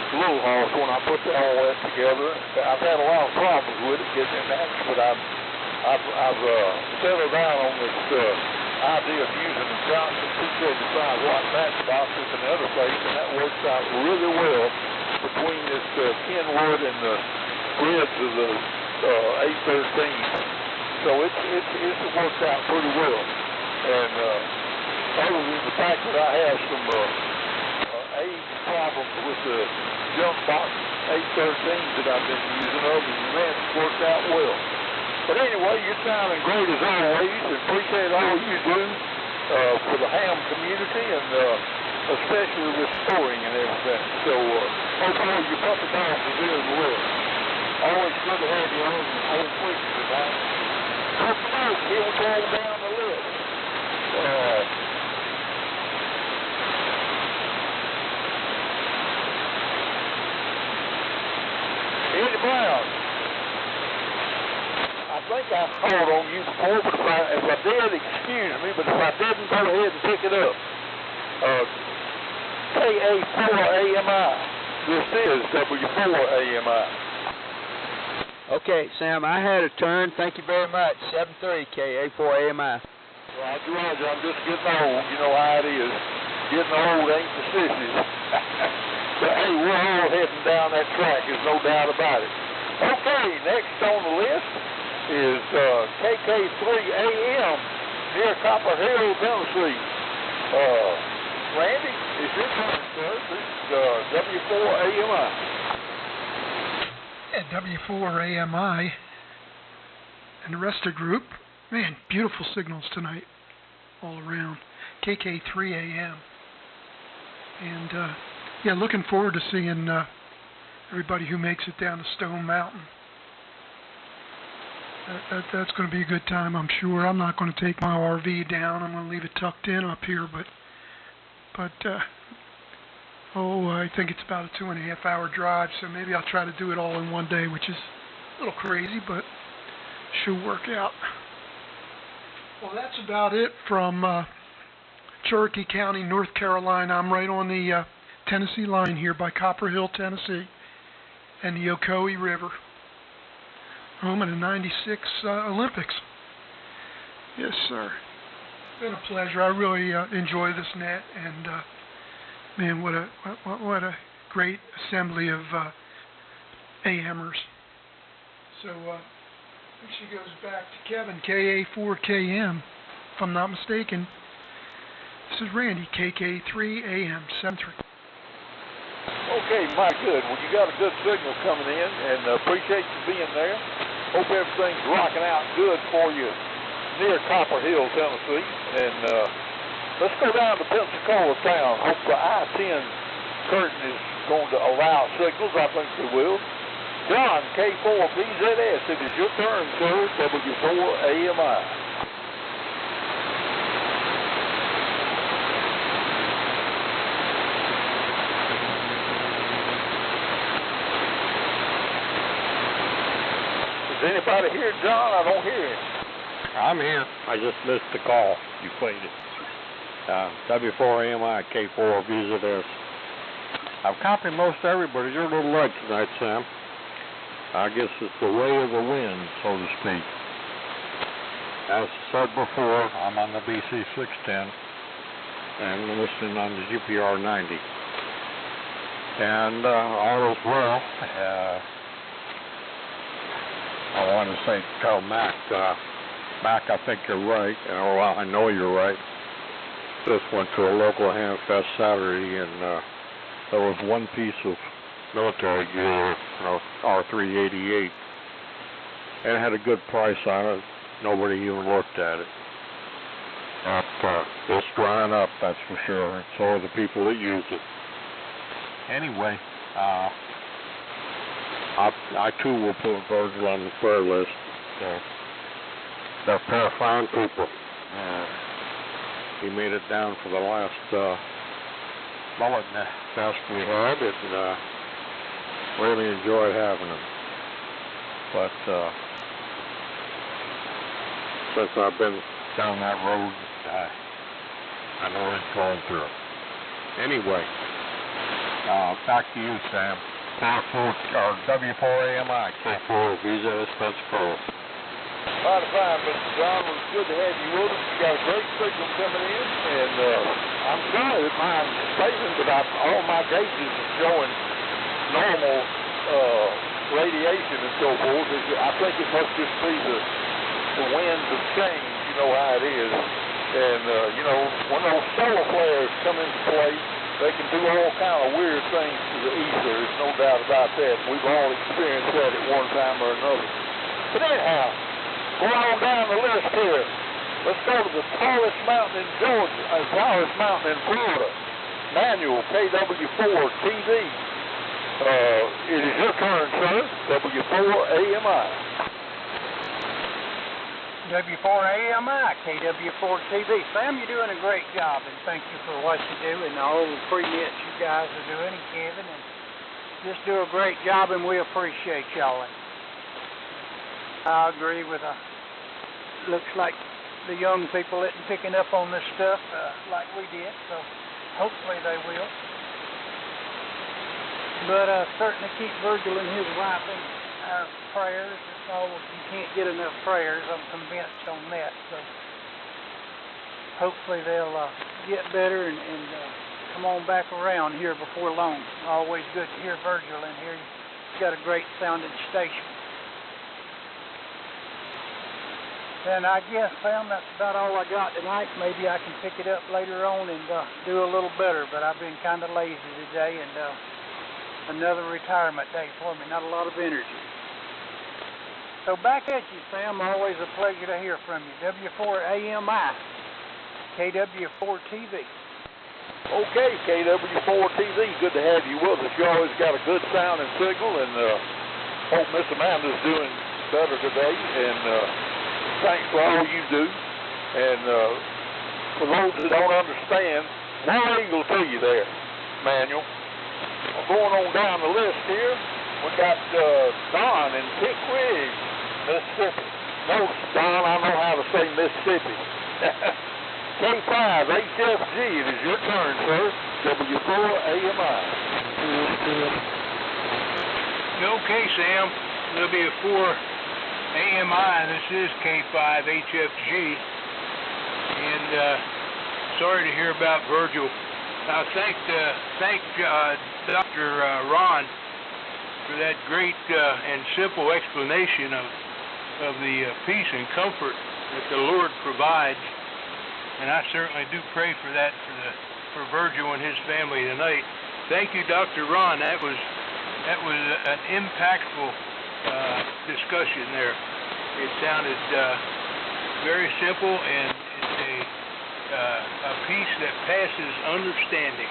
Little Horse when I put all that together. I've had a lot of problems with it getting in that, but I've settled down on this idea of using the Johnson 275 watt matchboxes and other things, and that works out really well between this Kenwood and the grids of the 813. So it's worked out pretty well. And other than the fact that I have some age problems with the jump box 813s that I've been using, other than that, it's worked out well. But anyway, you're sounding great as always, and appreciate all you do for the ham community, and especially with storing and everything. So hopefully your puppy dogs are doing well. Always good to have you on Quick tonight. Puppy dogs, here we go down the list. Eddie Brown. I think I called on you before, but if I did, excuse me, but if I didn't, go ahead and pick it up. KA4AMI. This is W4AMI. Okay, Sam, I had a turn. Thank you very much. 73 KA4AMI. Well, I realize I'm just getting old. You know how it is. Getting old ain't the sissies. But hey, we're all heading down that track, there's no doubt about it. Okay, next on the list is KK3AM near Copper Hill, Tennessee. Randy, is your turn, sir? This is W4AMI. At W4AMI and the rest of the group, man, beautiful signals tonight all around. KK3AM. And yeah, looking forward to seeing everybody who makes it down to Stone Mountain. That's going to be a good time, I'm sure. I'm not going to take my RV down. I'm going to leave it tucked in up here, but I think it's about a 2.5 hour drive, so maybe I'll try to do it all in one day, which is a little crazy, but should work out. Well, that's about it from Cherokee County, North Carolina. I'm right on the Tennessee line here by Copper Hill, Tennessee, and the Ocoee River, home of the '96 Olympics. Yes, sir. It's been a pleasure. I really enjoy this net, and man, what a great assembly of AMers. So I think she goes back to Kevin, KA4KM, if I'm not mistaken. This is Randy, KK3AM, 73. Okay, my good. Well, you got a good signal coming in, and appreciate you being there. Hope everything's rocking out good for you near Copper Hill, Tennessee. And let's go down to Pensacola town. Hope the I-10 curtain is going to allow signals. I think they will. John, K4BZS, it is your turn, sir. W4AMI. Is anybody here, John? I don't hear him. I'm here. I just missed the call. You played it. W4AMI, K4BZS. I've copied most everybody. You're a little late tonight, Sam. I guess it's the way of the wind, so to speak. As said before, I'm on the BC 610 and I'm listening on the GPR 90. And all is well. I want to say, tell Mac, I think you're right. Well, I know you're right. Just went to a local ham fest Saturday, and there was one piece of military gear, R388, and it had a good price on it. Nobody even looked at it. But it's drying up, that's for sure, and so are the people that use it. Anyway, I too will put Virgil on the prayer list. They're a pair of fine people. He made it down for the last mullet fest we had, and Really enjoyed having them. But since I've been down that road, I know it's going through it. Anyway, back to you, Sam. W4AMI, K4, Visa Expense Pro. Mighty fine, Mr. John. It was good to have you with us. You got a great signal coming in, and I'm sorry that mine's failing, but all my gauges are showing normal radiation and so forth. I think it must just be the winds of change. You know how it is. And, you know, when those solar flares come into play, they can do all kind of weird things to the ether. There's no doubt about that. We've all experienced that at one time or another. But anyhow, going on down the list here, let's go to the tallest mountain in Georgia, tallest mountain in Florida, Manual KW4TV. It is your turn, sir. W4AMI. W4AMI, KW4TV. Sam, you're doing a great job, and thank you for what you do and all the pre-nets you guys are doing, and Kevin, and just do a great job, and we appreciate y'all. I agree with looks like the young people isn't picking up on this stuff like we did, so hopefully they will. But certainly keep Virgil and his wife in our prayers. It's all, you can't get enough prayers, I'm convinced on that. So hopefully they'll get better and come on back around here before long. Always good to hear Virgil in here. He's got a great sounding station. And I guess, Sam, that's about all I got tonight. Maybe I can pick it up later on and do a little better, but I've been kind of lazy today, and another retirement day for me, not a lot of energy. So back at you, Sam. Always a pleasure to hear from you. W4AMI, KW4TV. Okay, KW4TV, good to have you with us. You always got a good sound and signal, and hope Miss Amanda's doing better today, and thanks for all you do. And for those that don't understand, War Eagle to you there, Manual. Going on down the list here, we got Don in Pick Ridge, Mississippi. No, Don, I know how to say Mississippi. K5 HFG, it is your turn, sir. W4AMI. Okay, Sam. W4AMI, this is K5 HFG. And sorry to hear about Virgil. I thank Dr. Ron for that great and simple explanation of the peace and comfort that the Lord provides, and I certainly do pray for that for Virgil and his family tonight. Thank you, Dr. Ron. That was an impactful discussion there. It sounded very simple, and it's a peace that passes understanding.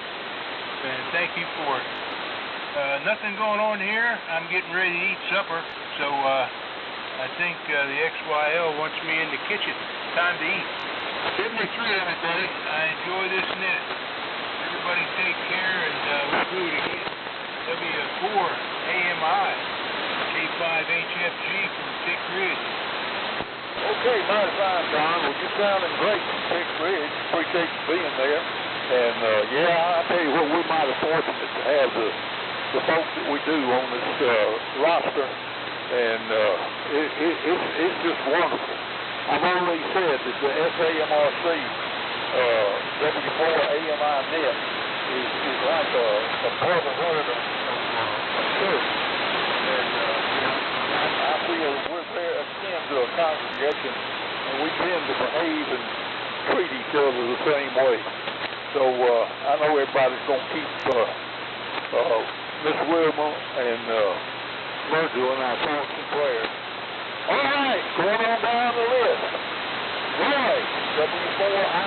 And thank you for it. Nothing going on here. I'm getting ready to eat supper, so I think the XYL wants me in the kitchen. Time to eat. 73, everybody. I enjoy this net. Everybody take care, and we'll do it again. W4AMI, K5HFG from Pick Ridge. Okay, mighty fine, Don. Well, you're sounding great from Pick Ridge. Appreciate you being there. And, yeah, I tell you what, we're mighty fortunate to have the folks that we do on this roster. And it's just wonderful. I've already said that the SAMRC W4AMI Net is like a brotherhood of church. And I feel we're very akin to a congregation, and we tend to behave and treat each other the same way. So I know everybody's going to keep Miss Wilma and Virgil in our thoughts and prayers. All right, going on down the list. Roy, W4I.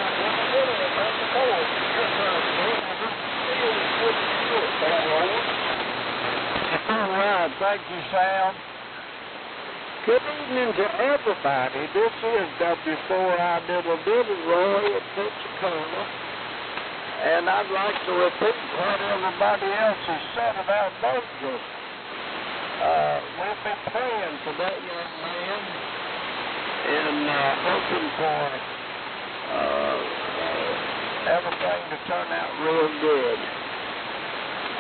All right, thank you, Sam. Good evening to everybody. This is W4I Roy in Pensacola. And I'd like to repeat what everybody else has said about Virgil. we'll be praying for that young man and hoping for everything to turn out real good.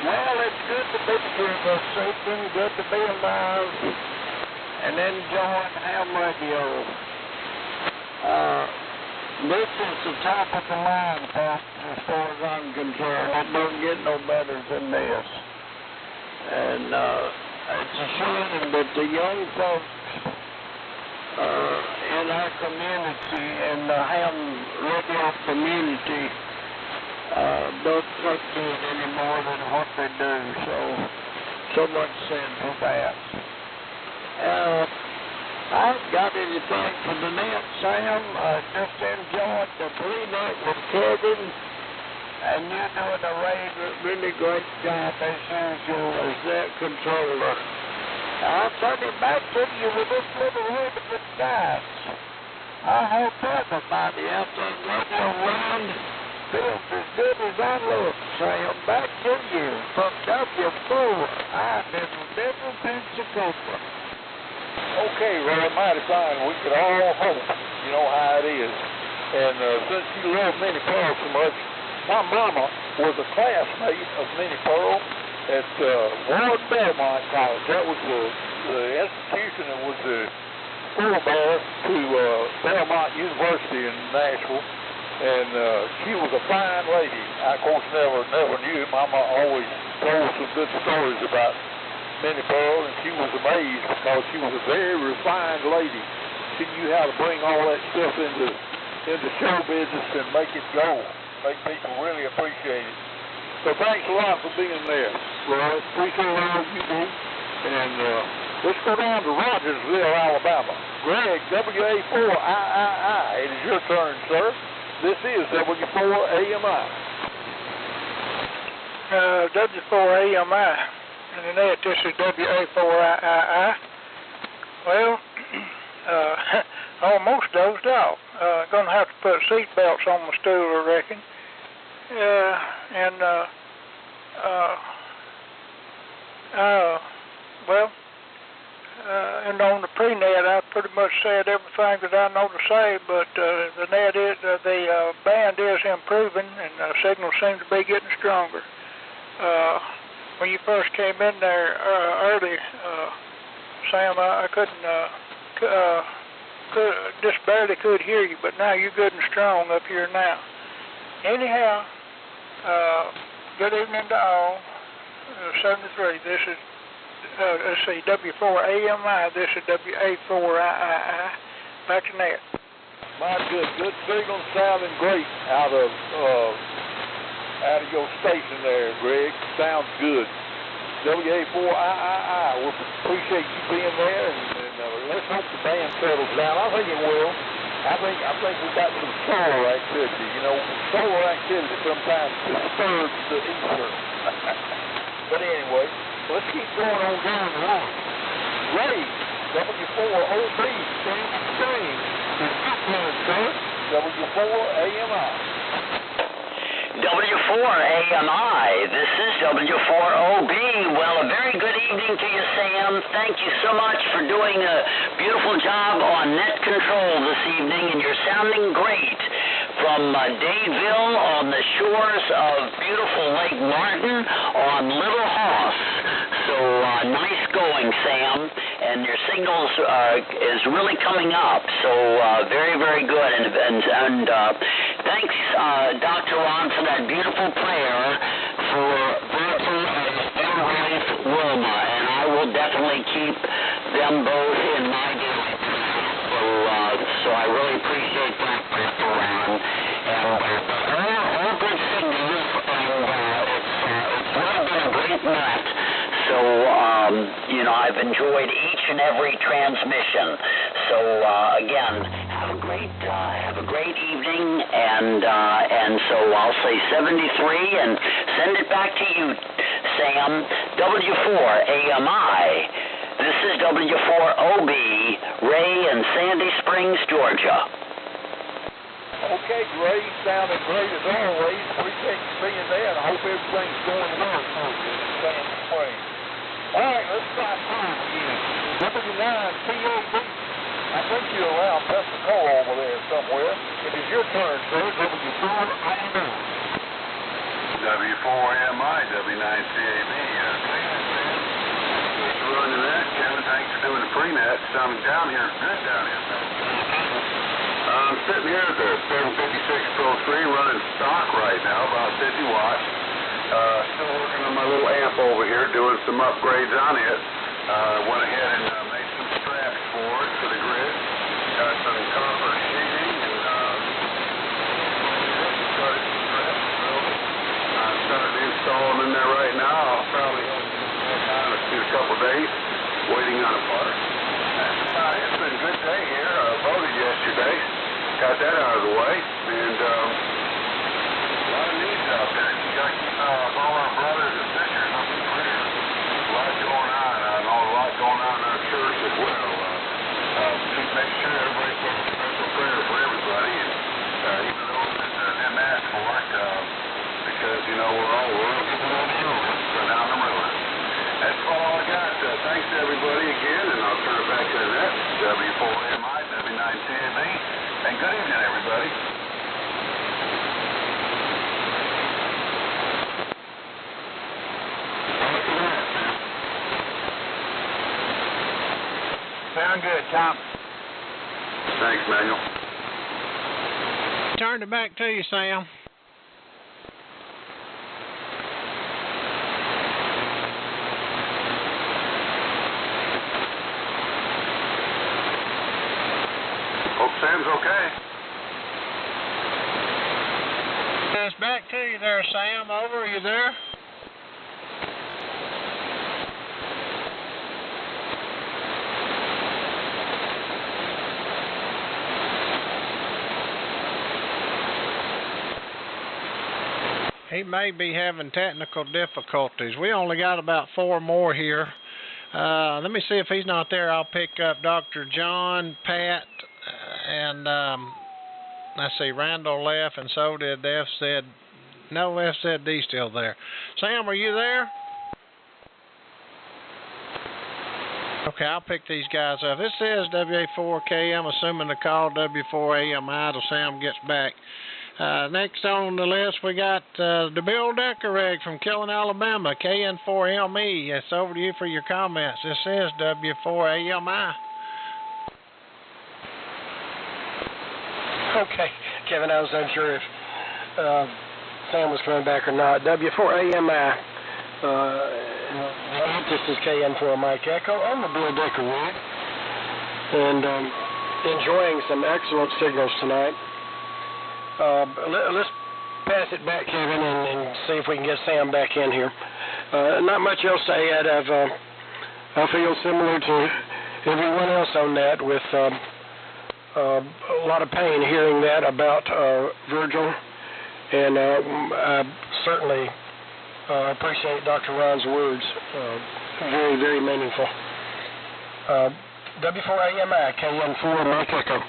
Well, it's good to be here this evening, good to be alive, and enjoying ham radio. This is the top of the line, folks, as far as I'm concerned. It don't get no better than this. And it's a shame that the young folks in our community and the ham radio community don't look good any more than what they do. So much said for that. I haven't got anything for the net, Sam. Just enjoyed the pre-net with Kevin, and you're doing a really great job as usual as that controller. I'll turn it back to you with this little word of advice. I hope everybody out there in radio land feels as good as I look, Sam. Back to you from W4. I'm in Denver, Pensacola. Okay, Ray, mighty fine. We could all hope. You know how it is. And since you love Minnie Pearl so much, my mama was a classmate of Minnie Pearl at Ward Belmont College. That was the institution that was the forebear to Belmont University in Nashville. And she was a fine lady. I, of course, never knew. Mama always told some good stories about Minnie Pearl, and she was amazed because she was a very refined lady. She knew how to bring all that stuff into show business and make it go, make people really appreciate it. So thanks a lot for being there, Roy. Appreciate all you do. And let's go down to Rogersville, Alabama. Greg, WA4III. It is your turn, sir. This is W4 AMI. W4AMI. And the net, this is WA4III. Well, almost dozed off. Gonna have to put seat belts on my stool, I reckon. And on the pre-net, I pretty much said everything that I know to say, but the net is, the band is improving, and the signals seem to be getting stronger. When you first came in there early, Sam, I couldn't, just barely could hear you, but now you're good and strong up here now. Anyhow, good evening to all. 73. This is, let's see, W4AMI. This is WA4III. Back to net. My good signal sounding great out of your station there, Greg. Sounds good. WA4III. We appreciate you being there, and let's hope the band settles down. I think it will. I think we got some solar activity. You know, solar activity sometimes disturbs the ether. But anyway, let's keep going on down the line. Ray, W4OB, Sandy Springs. Is your turn, sir. W4AMI. W4AMI, this is W4OB. Well, a very good evening to you, Sam. Thank you so much for doing a beautiful job on net control this evening, and you're sounding great from Dadeville on the shores of beautiful Lake Martin on Little Hoss. So nice going, Sam, and your signals is really coming up. So very, very good, and thanks, Dr. Ron, for that beautiful prayer for Virgil and their wife Wilma, and I will definitely keep them both in my daily prayer. So I really appreciate that, Dr. Ron. And all good signals, and it's really been a great night. So, I've enjoyed each and every transmission. So, again, have a great evening, and so I'll say 73 and send it back to you, Sam. W4AMI. This is W4OB, Ray in Sandy Springs, Georgia. Okay, Ray, sounding great as always. Appreciate you being there, and I hope everything's going well for you in Sandy Springs. All right, let's try time again. W9TAB. I think you allow Pensacola over there somewhere. It is your turn, sir. W4AMI. W4AMI, W9CAB. Thanks for running that, Kevin. Thanks for doing the pre-net. I'm down here, good down here. I'm sitting here at the 756 Pro 3 running stock right now, about 50 watts. Still working on my little amp over here, doing some upgrades on it. Went ahead and made some straps for it for the grid. Got some copper sheeting and started some straps to build it. I'm starting to install them in there right now. I'll probably have time in a couple days, waiting on a part. That's about it. It's been a good day here. Voted yesterday. Got that out of the way. And a lot of needs out there. You got to keep all our brothers and sisters up in prayer. A lot going on. I know a lot going on in our church as well. Just make sure everybody puts a special prayer for everybody, and even those that didn't ask for it, because we're all getting on the road, so down the road. That's all I got. Thanks to everybody again, and I'll turn it back to the net. W4AMI, W9TAB, and good evening, everybody. Sound good, Tom. Thanks, Manuel. Turned it back to you, Sam. Hope Sam's okay. It's back to you there, Sam. Over. Are you there? He may be having technical difficulties. We only got about 4 more here. Let me see if he's not there. I'll pick up Dr. John, Pat, and let's see, Randall left, and so did FZ. No, FZD still there. Sam, are you there? Okay, I'll pick these guys up. This is WA4KM, assuming the call W4AMI till Sam gets back. Next on the list, we got the Bill Decker from Killen, Alabama, KN4ME. It's over to you for your comments. This is W4AMI. Okay, Kevin, I was unsure if Sam was coming back or not. W4AMI. This is KN4 Mike Echo. I'm the Bill Decker rig, and enjoying some excellent signals tonight. Let's pass it back, Kevin, and see if we can get Sam back in here. Not much else to add. I feel similar to everyone else on that, with a lot of pain hearing that about Virgil, and I certainly appreciate Dr. Ron's words. Very, very meaningful. W4AMI, KN4 Mike Echo.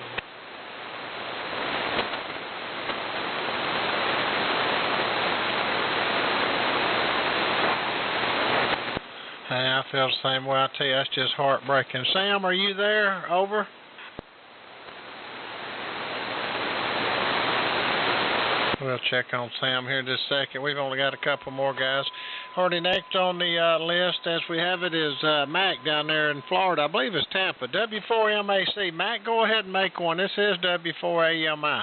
I feel the same way. I tell you, that's just heartbreaking. Sam, are you there? Over. We'll check on Sam here in just a second. We've only got a couple more guys. Already next on the list, as we have it, is Mac down there in Florida. I believe it's Tampa. W4MAC. Mac, go ahead and make one. This is W4AMI.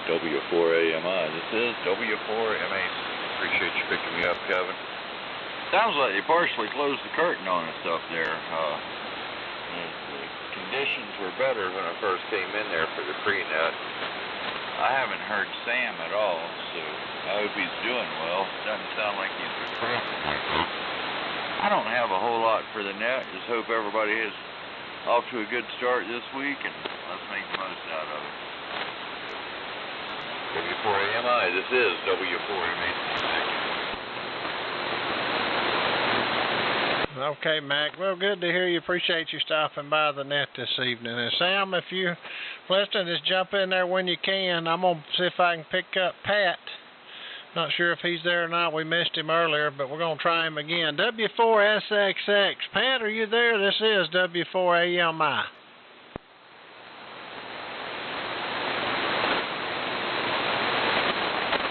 W4AMI. This is W4MAC. Appreciate you picking me up, Kevin. Sounds like you partially closed the curtain on us up there. The conditions were better when I first came in there for the pre-net. I haven't heard Sam at all, so I hope he's doing well. Doesn't sound like he's recovering. I don't have a whole lot for the net. Just hope everybody is off to a good start this week, and let's make the most out of it. W4AMI, this is W4MAC. Okay, Mac. Well, good to hear you. Appreciate you stopping by the net this evening. And Sam, if you're listening, just jump in there when you can. I'm going to see if I can pick up Pat Not sure if he's there or not. We missed him earlier, but we're going to try him again. W4SXX. Pat, are you there? This is W4AMI.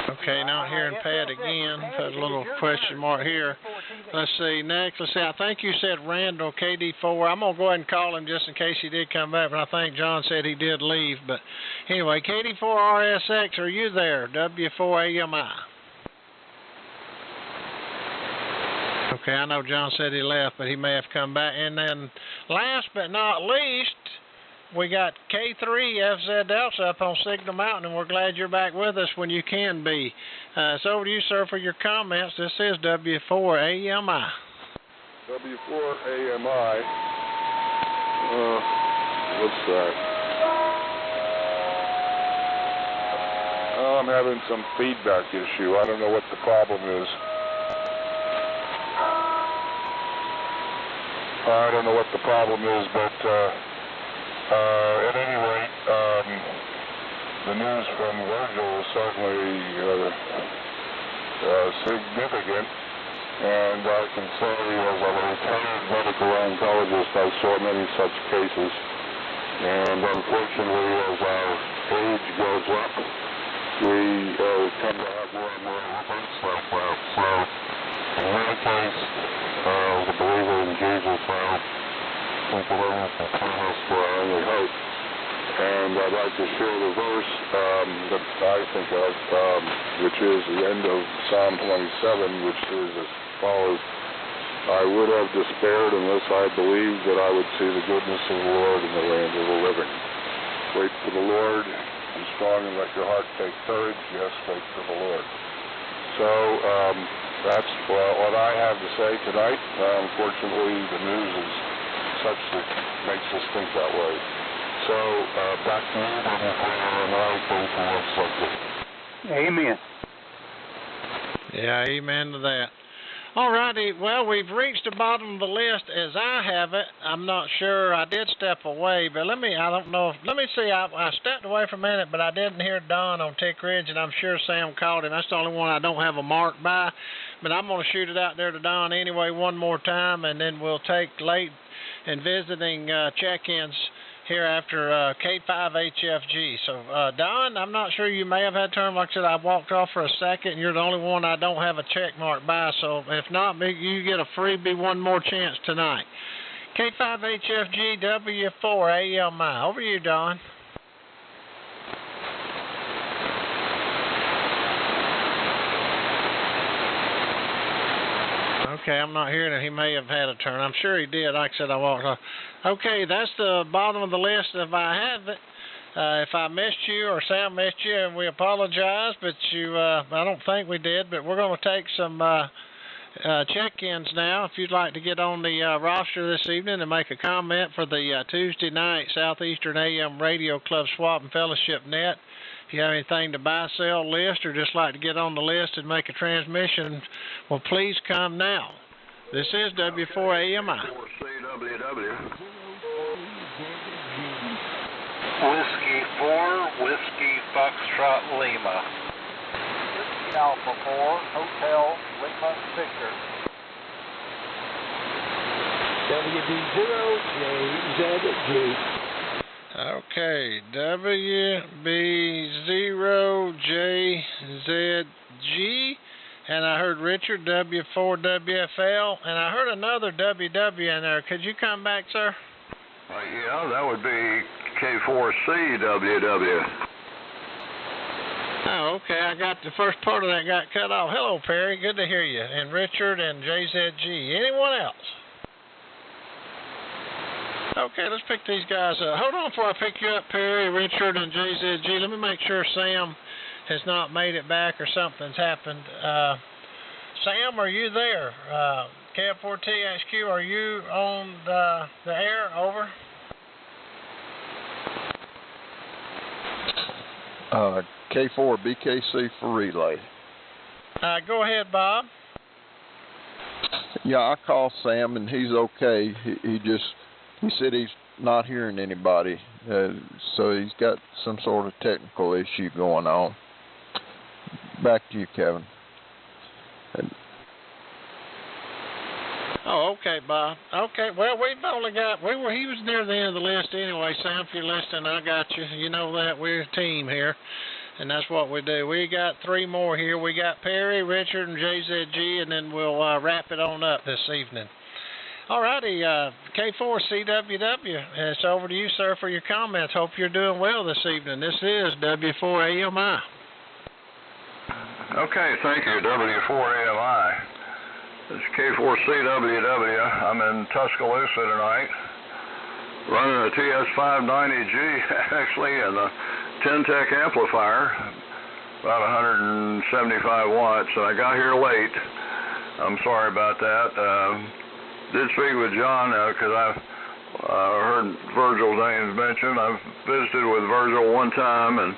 Okay, not hearing Pat again. Put a little question mark here. Let's see. Next, let's see. I think you said Randall, KD4. I'm going to go ahead and call him just in case he did come back, but I think John said he did leave. But anyway, KD4RSX, are you there? W4AMI. Okay, I know John said he left, but he may have come back. And then last but not least, we got K3FZ Delta up on Signal Mountain, and we're glad you're back with us when you can be. It's over to you, sir, for your comments. This is W4AMI. W4AMI. What's that? I'm having some feedback issue. I don't know what the problem is. I don't know what the problem is, but at any rate, the news from Virgil is certainly significant, and I can say as a retired medical oncologist, I saw many such cases, and unfortunately as our age goes up, we tend to have more and more evidence. So in my case, as a believer in Jesus, I think the Lord will fill us for our only hope. And I'd like to share the verse that I think of, which is the end of Psalm 27, which is as follows: I would have despaired unless I believed that I would see the goodness of the Lord in the land of the living. Wait for the Lord, be strong and let your heart take courage. Yes, wait for the Lord. So that's what I have to say tonight. Unfortunately, the news is such that makes us think that way. So, back to you, and I pray for that subject. Amen. Yeah, amen to that. All righty. Well, we've reached the bottom of the list as I have it. I'm not sure. I did step away, but let me see. I stepped away for a minute, but I didn't hear Don on Tick Ridge, and I'm sure Sam called him. That's the only one I don't have a mark by, but I'm going to shoot it out there to Don anyway one more time, and then we'll take late and visiting check-ins here after K5HFG. So, Don, I'm not sure, you may have had turn. Like I said, I walked off for a second, and you're the only one I don't have a check mark by. So, if not, you get a freebie one more chance tonight. K5HFG W4AMI. Over to you, Don. Okay, I'm not hearing it. He may have had a turn. I'm sure he did. Like I said, I walked off. Okay, that's the bottom of the list if I have it. If I missed you or Sam missed you, and we apologize, but I don't think we did, but we're going to take some check-ins now. If you'd like to get on the roster this evening and make a comment for the Tuesday night Southeastern AM Radio Club Swap and Fellowship Net. If you have anything to buy, sell, list, or just like to get on the list and make a transmission, well, please come now. This is W4AMI. Whiskey 4, Whiskey Foxtrot Lima. Whiskey Alpha 4, Hotel Lima Victor. WB0JZG. Okay, WB0JZG, and I heard Richard, W4WFL, and I heard another WW in there. Could you come back, sir? Yeah, that would be K4CWW. Oh, okay, I got the first part of that got cut off. Hello, Perry, good to hear you, and Richard and JZG. Anyone else? Okay, let's pick these guys up. Hold on before I pick you up, Perry, Richard, and JZG. Let me make sure Sam has not made it back or something's happened. Sam, are you there? KF4THQ, are you on the air? Over. K4BKC for relay. Go ahead, Bob. Yeah, I called Sam and he's okay. He said he's not hearing anybody, so he's got some sort of technical issue going on. Back to you, Kevin. Oh, okay, Bob. Okay, well, we've only got, he was near the end of the list anyway, Sam, if you're listening, I got you. You know that we're a team here, and that's what we do. We got 3 more here. We got Perry, Richard, and JZG, and then we'll wrap it on up this evening. All righty, K4CWW, it's over to you, sir, for your comments. Hope you're doing well this evening. This is W4AMI. Okay, thank you, W4AMI. This is K4CWW. I'm in Tuscaloosa tonight, running a TS590G, actually, and a 10-tech amplifier, about 175 watts, and I got here late. I'm sorry about that. Did speak with John because I heard Virgil's names mentioned. I've visited with Virgil one time, and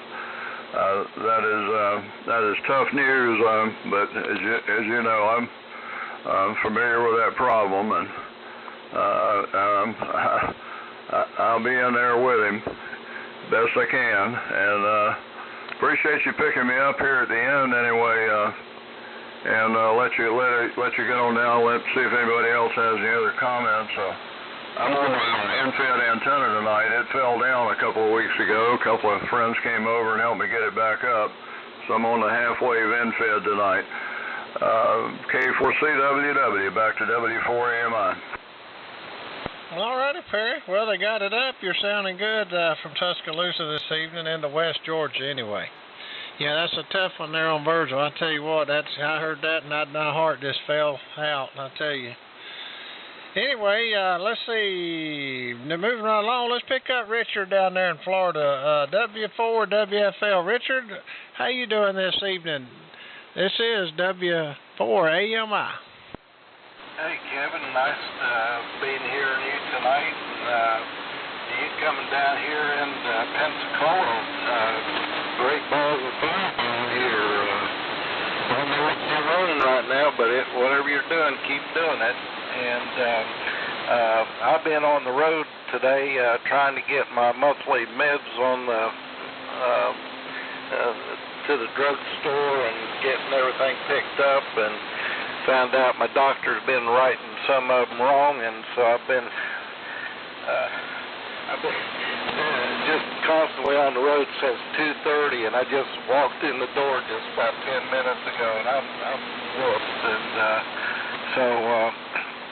that is tough news. But as you know, I'm familiar with that problem, and I'll be in there with him best I can. And appreciate you picking me up here at the end anyway. And let you get on down. See if anybody else has any other comments. I'm on an end-fed antenna tonight. It fell down a couple of weeks ago. A couple of friends came over and helped me get it back up. So I'm on the half-wave end-fed tonight. K4CWW, back to W4AMI. All righty, Perry. Well, they got it up. You're sounding good from Tuscaloosa this evening into West Georgia anyway. Yeah, that's a tough one there on Virgil. I tell you what, I heard that and my heart just fell out, I tell you. Anyway, let's see. Now, moving right along, let's pick up Richard down there in Florida. W4WFL. Richard, how you doing this evening? This is W4AMI. Hey, Kevin, nice being hearing you tonight. You coming down here in Pensacola. Great balls of fire down here. Don't know what you're running right now, but whatever you're doing, keep doing it. And I've been on the road today trying to get my monthly meds on to the drugstore and getting everything picked up, and found out my doctor's been writing some of them wrong, and so I've been just constantly on the road since 2:30, and I just walked in the door just about 10 minutes ago, and I'm whooped. And so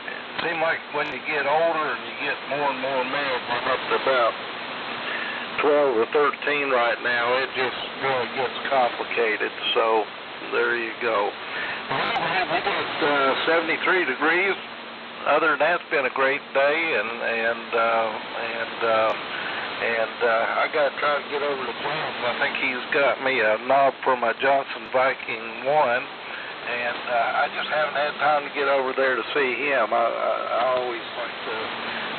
it seems like when you get older and you get more and more meds, I'm up to about 12 or 13 right now. It just really gets complicated. So there you go. We got 73 degrees. Other than that, it's been a great day, and I got to try to get over to John's. I think he's got me a knob for my Johnson Viking 1, and I just haven't had time to get over there to see him. I always like to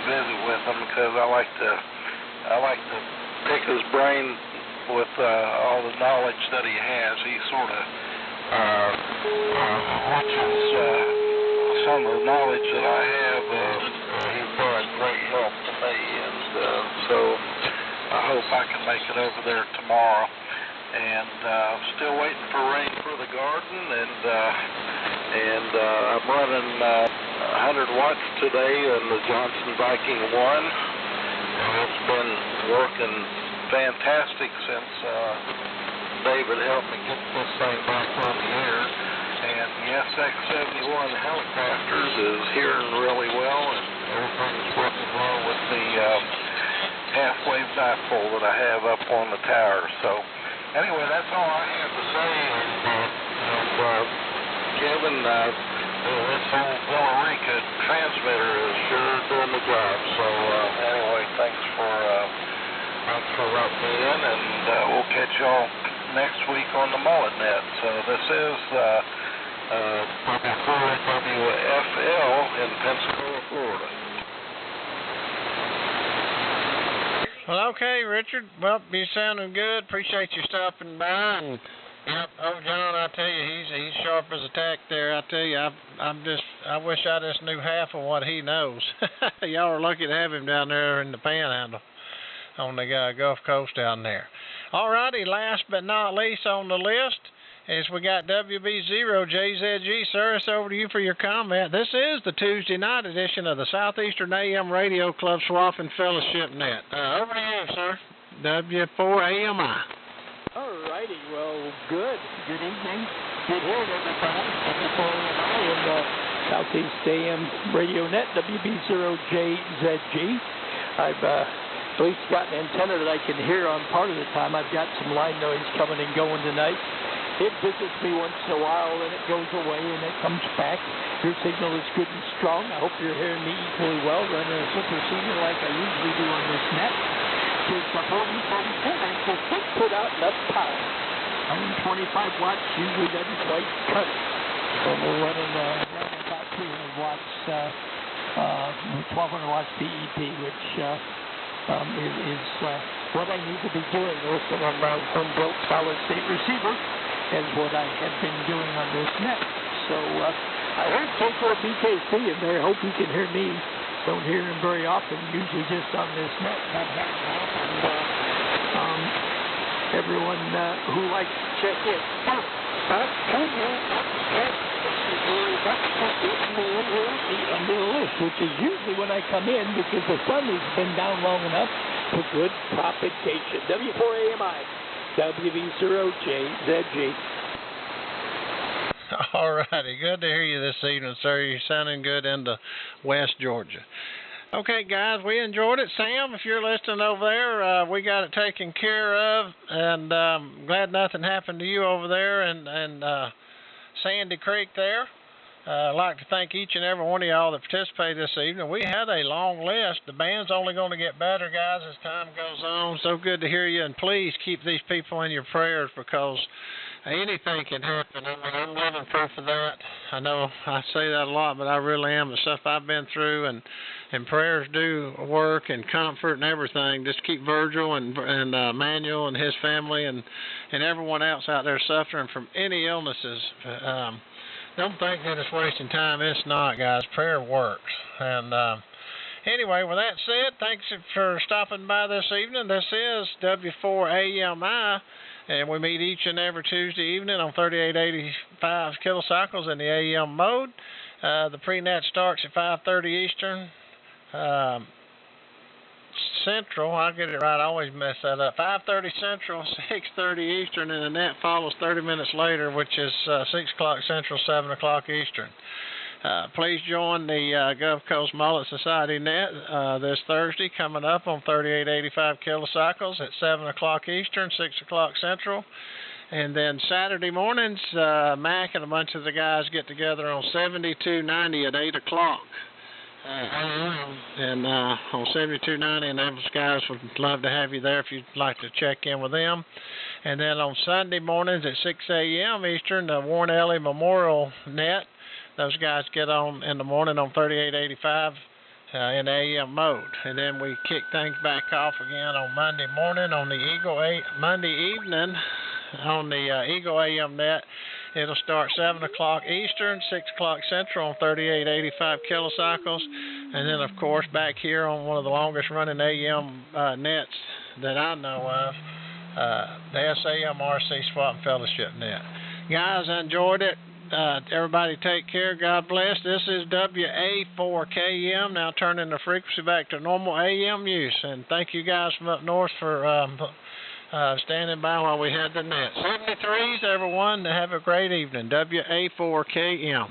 visit with him because I like to pick his brain with all the knowledge that he has. He sort of watches some of the knowledge that I have. He's been great help to me, and so I hope I can make it over there tomorrow. And still waiting for rain for the garden, and I'm running 100 watts today in the Johnson Viking 1. It's been working fantastic since David helped me get this thing back on the air. And the SX-71 Helicopters is hearing really well, and everything's working well with the half-wave dipole that I have up on the tower. So anyway, that's all I have to say. And Kevin, this whole Villarica transmitter is sure doing the job. So anyway, thanks for letting me in, and we'll catch y'all next week on the Mullet Net. So this is W4WFL in Pensacola, Florida. Well, okay, Richard. Well, you're sounding good. Appreciate you stopping by. And yep, John, I tell you, he's sharp as a tack there. I tell you, I wish I just knew half of what he knows. Y'all are lucky to have him down there in the Panhandle on the Gulf Coast down there. All righty, last but not least on the list As we got WB0JZG, sir, it's over to you for your comment. This is the Tuesday night edition of the Southeastern AM Radio Club Swap and Fellowship Net. Over to you, sir. W4AMI. All righty. Well, good. Good evening. Good hearing everybody. W4AMI and Southeast AM Radio Net, WB0JZG. I've at least got an antenna that I can hear on part of the time. I've got some line noise coming and going tonight. It visits me once in a while, and it goes away, and it comes back. Your signal is good and strong. I hope you're hearing me equally well, running a super signal like I usually do on this net. It's the 40-40 just can't put out enough power. 125 watts usually doesn't quite cut it. So we're running around about 300 watts, 1200 watts PEP, which is what I need to be doing. Listen on my home-built solid-state receiver is what I have been doing on this net. So I heard K4BKC in there. Hope you can hear me. Don't hear him very often, usually just on this net. Everyone who likes to check in. On the list, which is usually when I come in because the sun has been down long enough for good propagation. W4AMI, WB0JZG. All righty. Good to hear you this evening, sir. You're sounding good into West Georgia. Okay, guys, we enjoyed it. Sam, if you're listening over there, we got it taken care of, and glad nothing happened to you over there and Sandy Creek there. I'd like to thank each and every one of y'all that participated this evening. We had a long list. The band's only going to get better, guys, as time goes on. So good to hear you, and please keep these people in your prayers because anything can happen. I mean, I'm living proof of that. I know I say that a lot, but I really am. The stuff I've been through, and prayers do work and comfort and everything. Just keep Virgil and Manuel and his family and everyone else out there suffering from any illnesses. Don't think that it's wasting time. It's not, guys. Prayer works. And anyway, with that said, thanks for stopping by this evening. This is W4AMI, and we meet each and every Tuesday evening on 3885 kilocycles in the AM mode. The pre-net starts at 5:30 Eastern. Central, I'll get it right, I always mess that up. 5:30 Central, 6:30 Eastern, and the net follows 30 minutes later, which is 6 o'clock Central, 7 o'clock Eastern. Please join the Gulf Coast Mullet Society net this Thursday, coming up on 3885 kilocycles at 7 o'clock Eastern, 6 o'clock Central. And then Saturday mornings, Mac and a bunch of the guys get together on 7290 at 8 o'clock. And on 7290, and those guys would love to have you there if you'd like to check in with them. And then on Sunday mornings at 6 a.m. Eastern, the Warren Ellie Memorial Net. Those guys get on in the morning on 3885 in AM mode. And then we kick things back off again on Monday morning on the Monday evening on the Eagle AM Net. It'll start 7 o'clock Eastern, 6 o'clock Central on 3885 kilocycles. And then, of course, back here on one of the longest running AM nets that I know of, the SAMRC Swap and Fellowship Net. Guys, I enjoyed it. Everybody take care. God bless. This is WA4KM. Now turning the frequency back to normal AM use. And thank you guys from up north for standing by while we had the net. 73s, everyone. Have a great evening. WA4KM.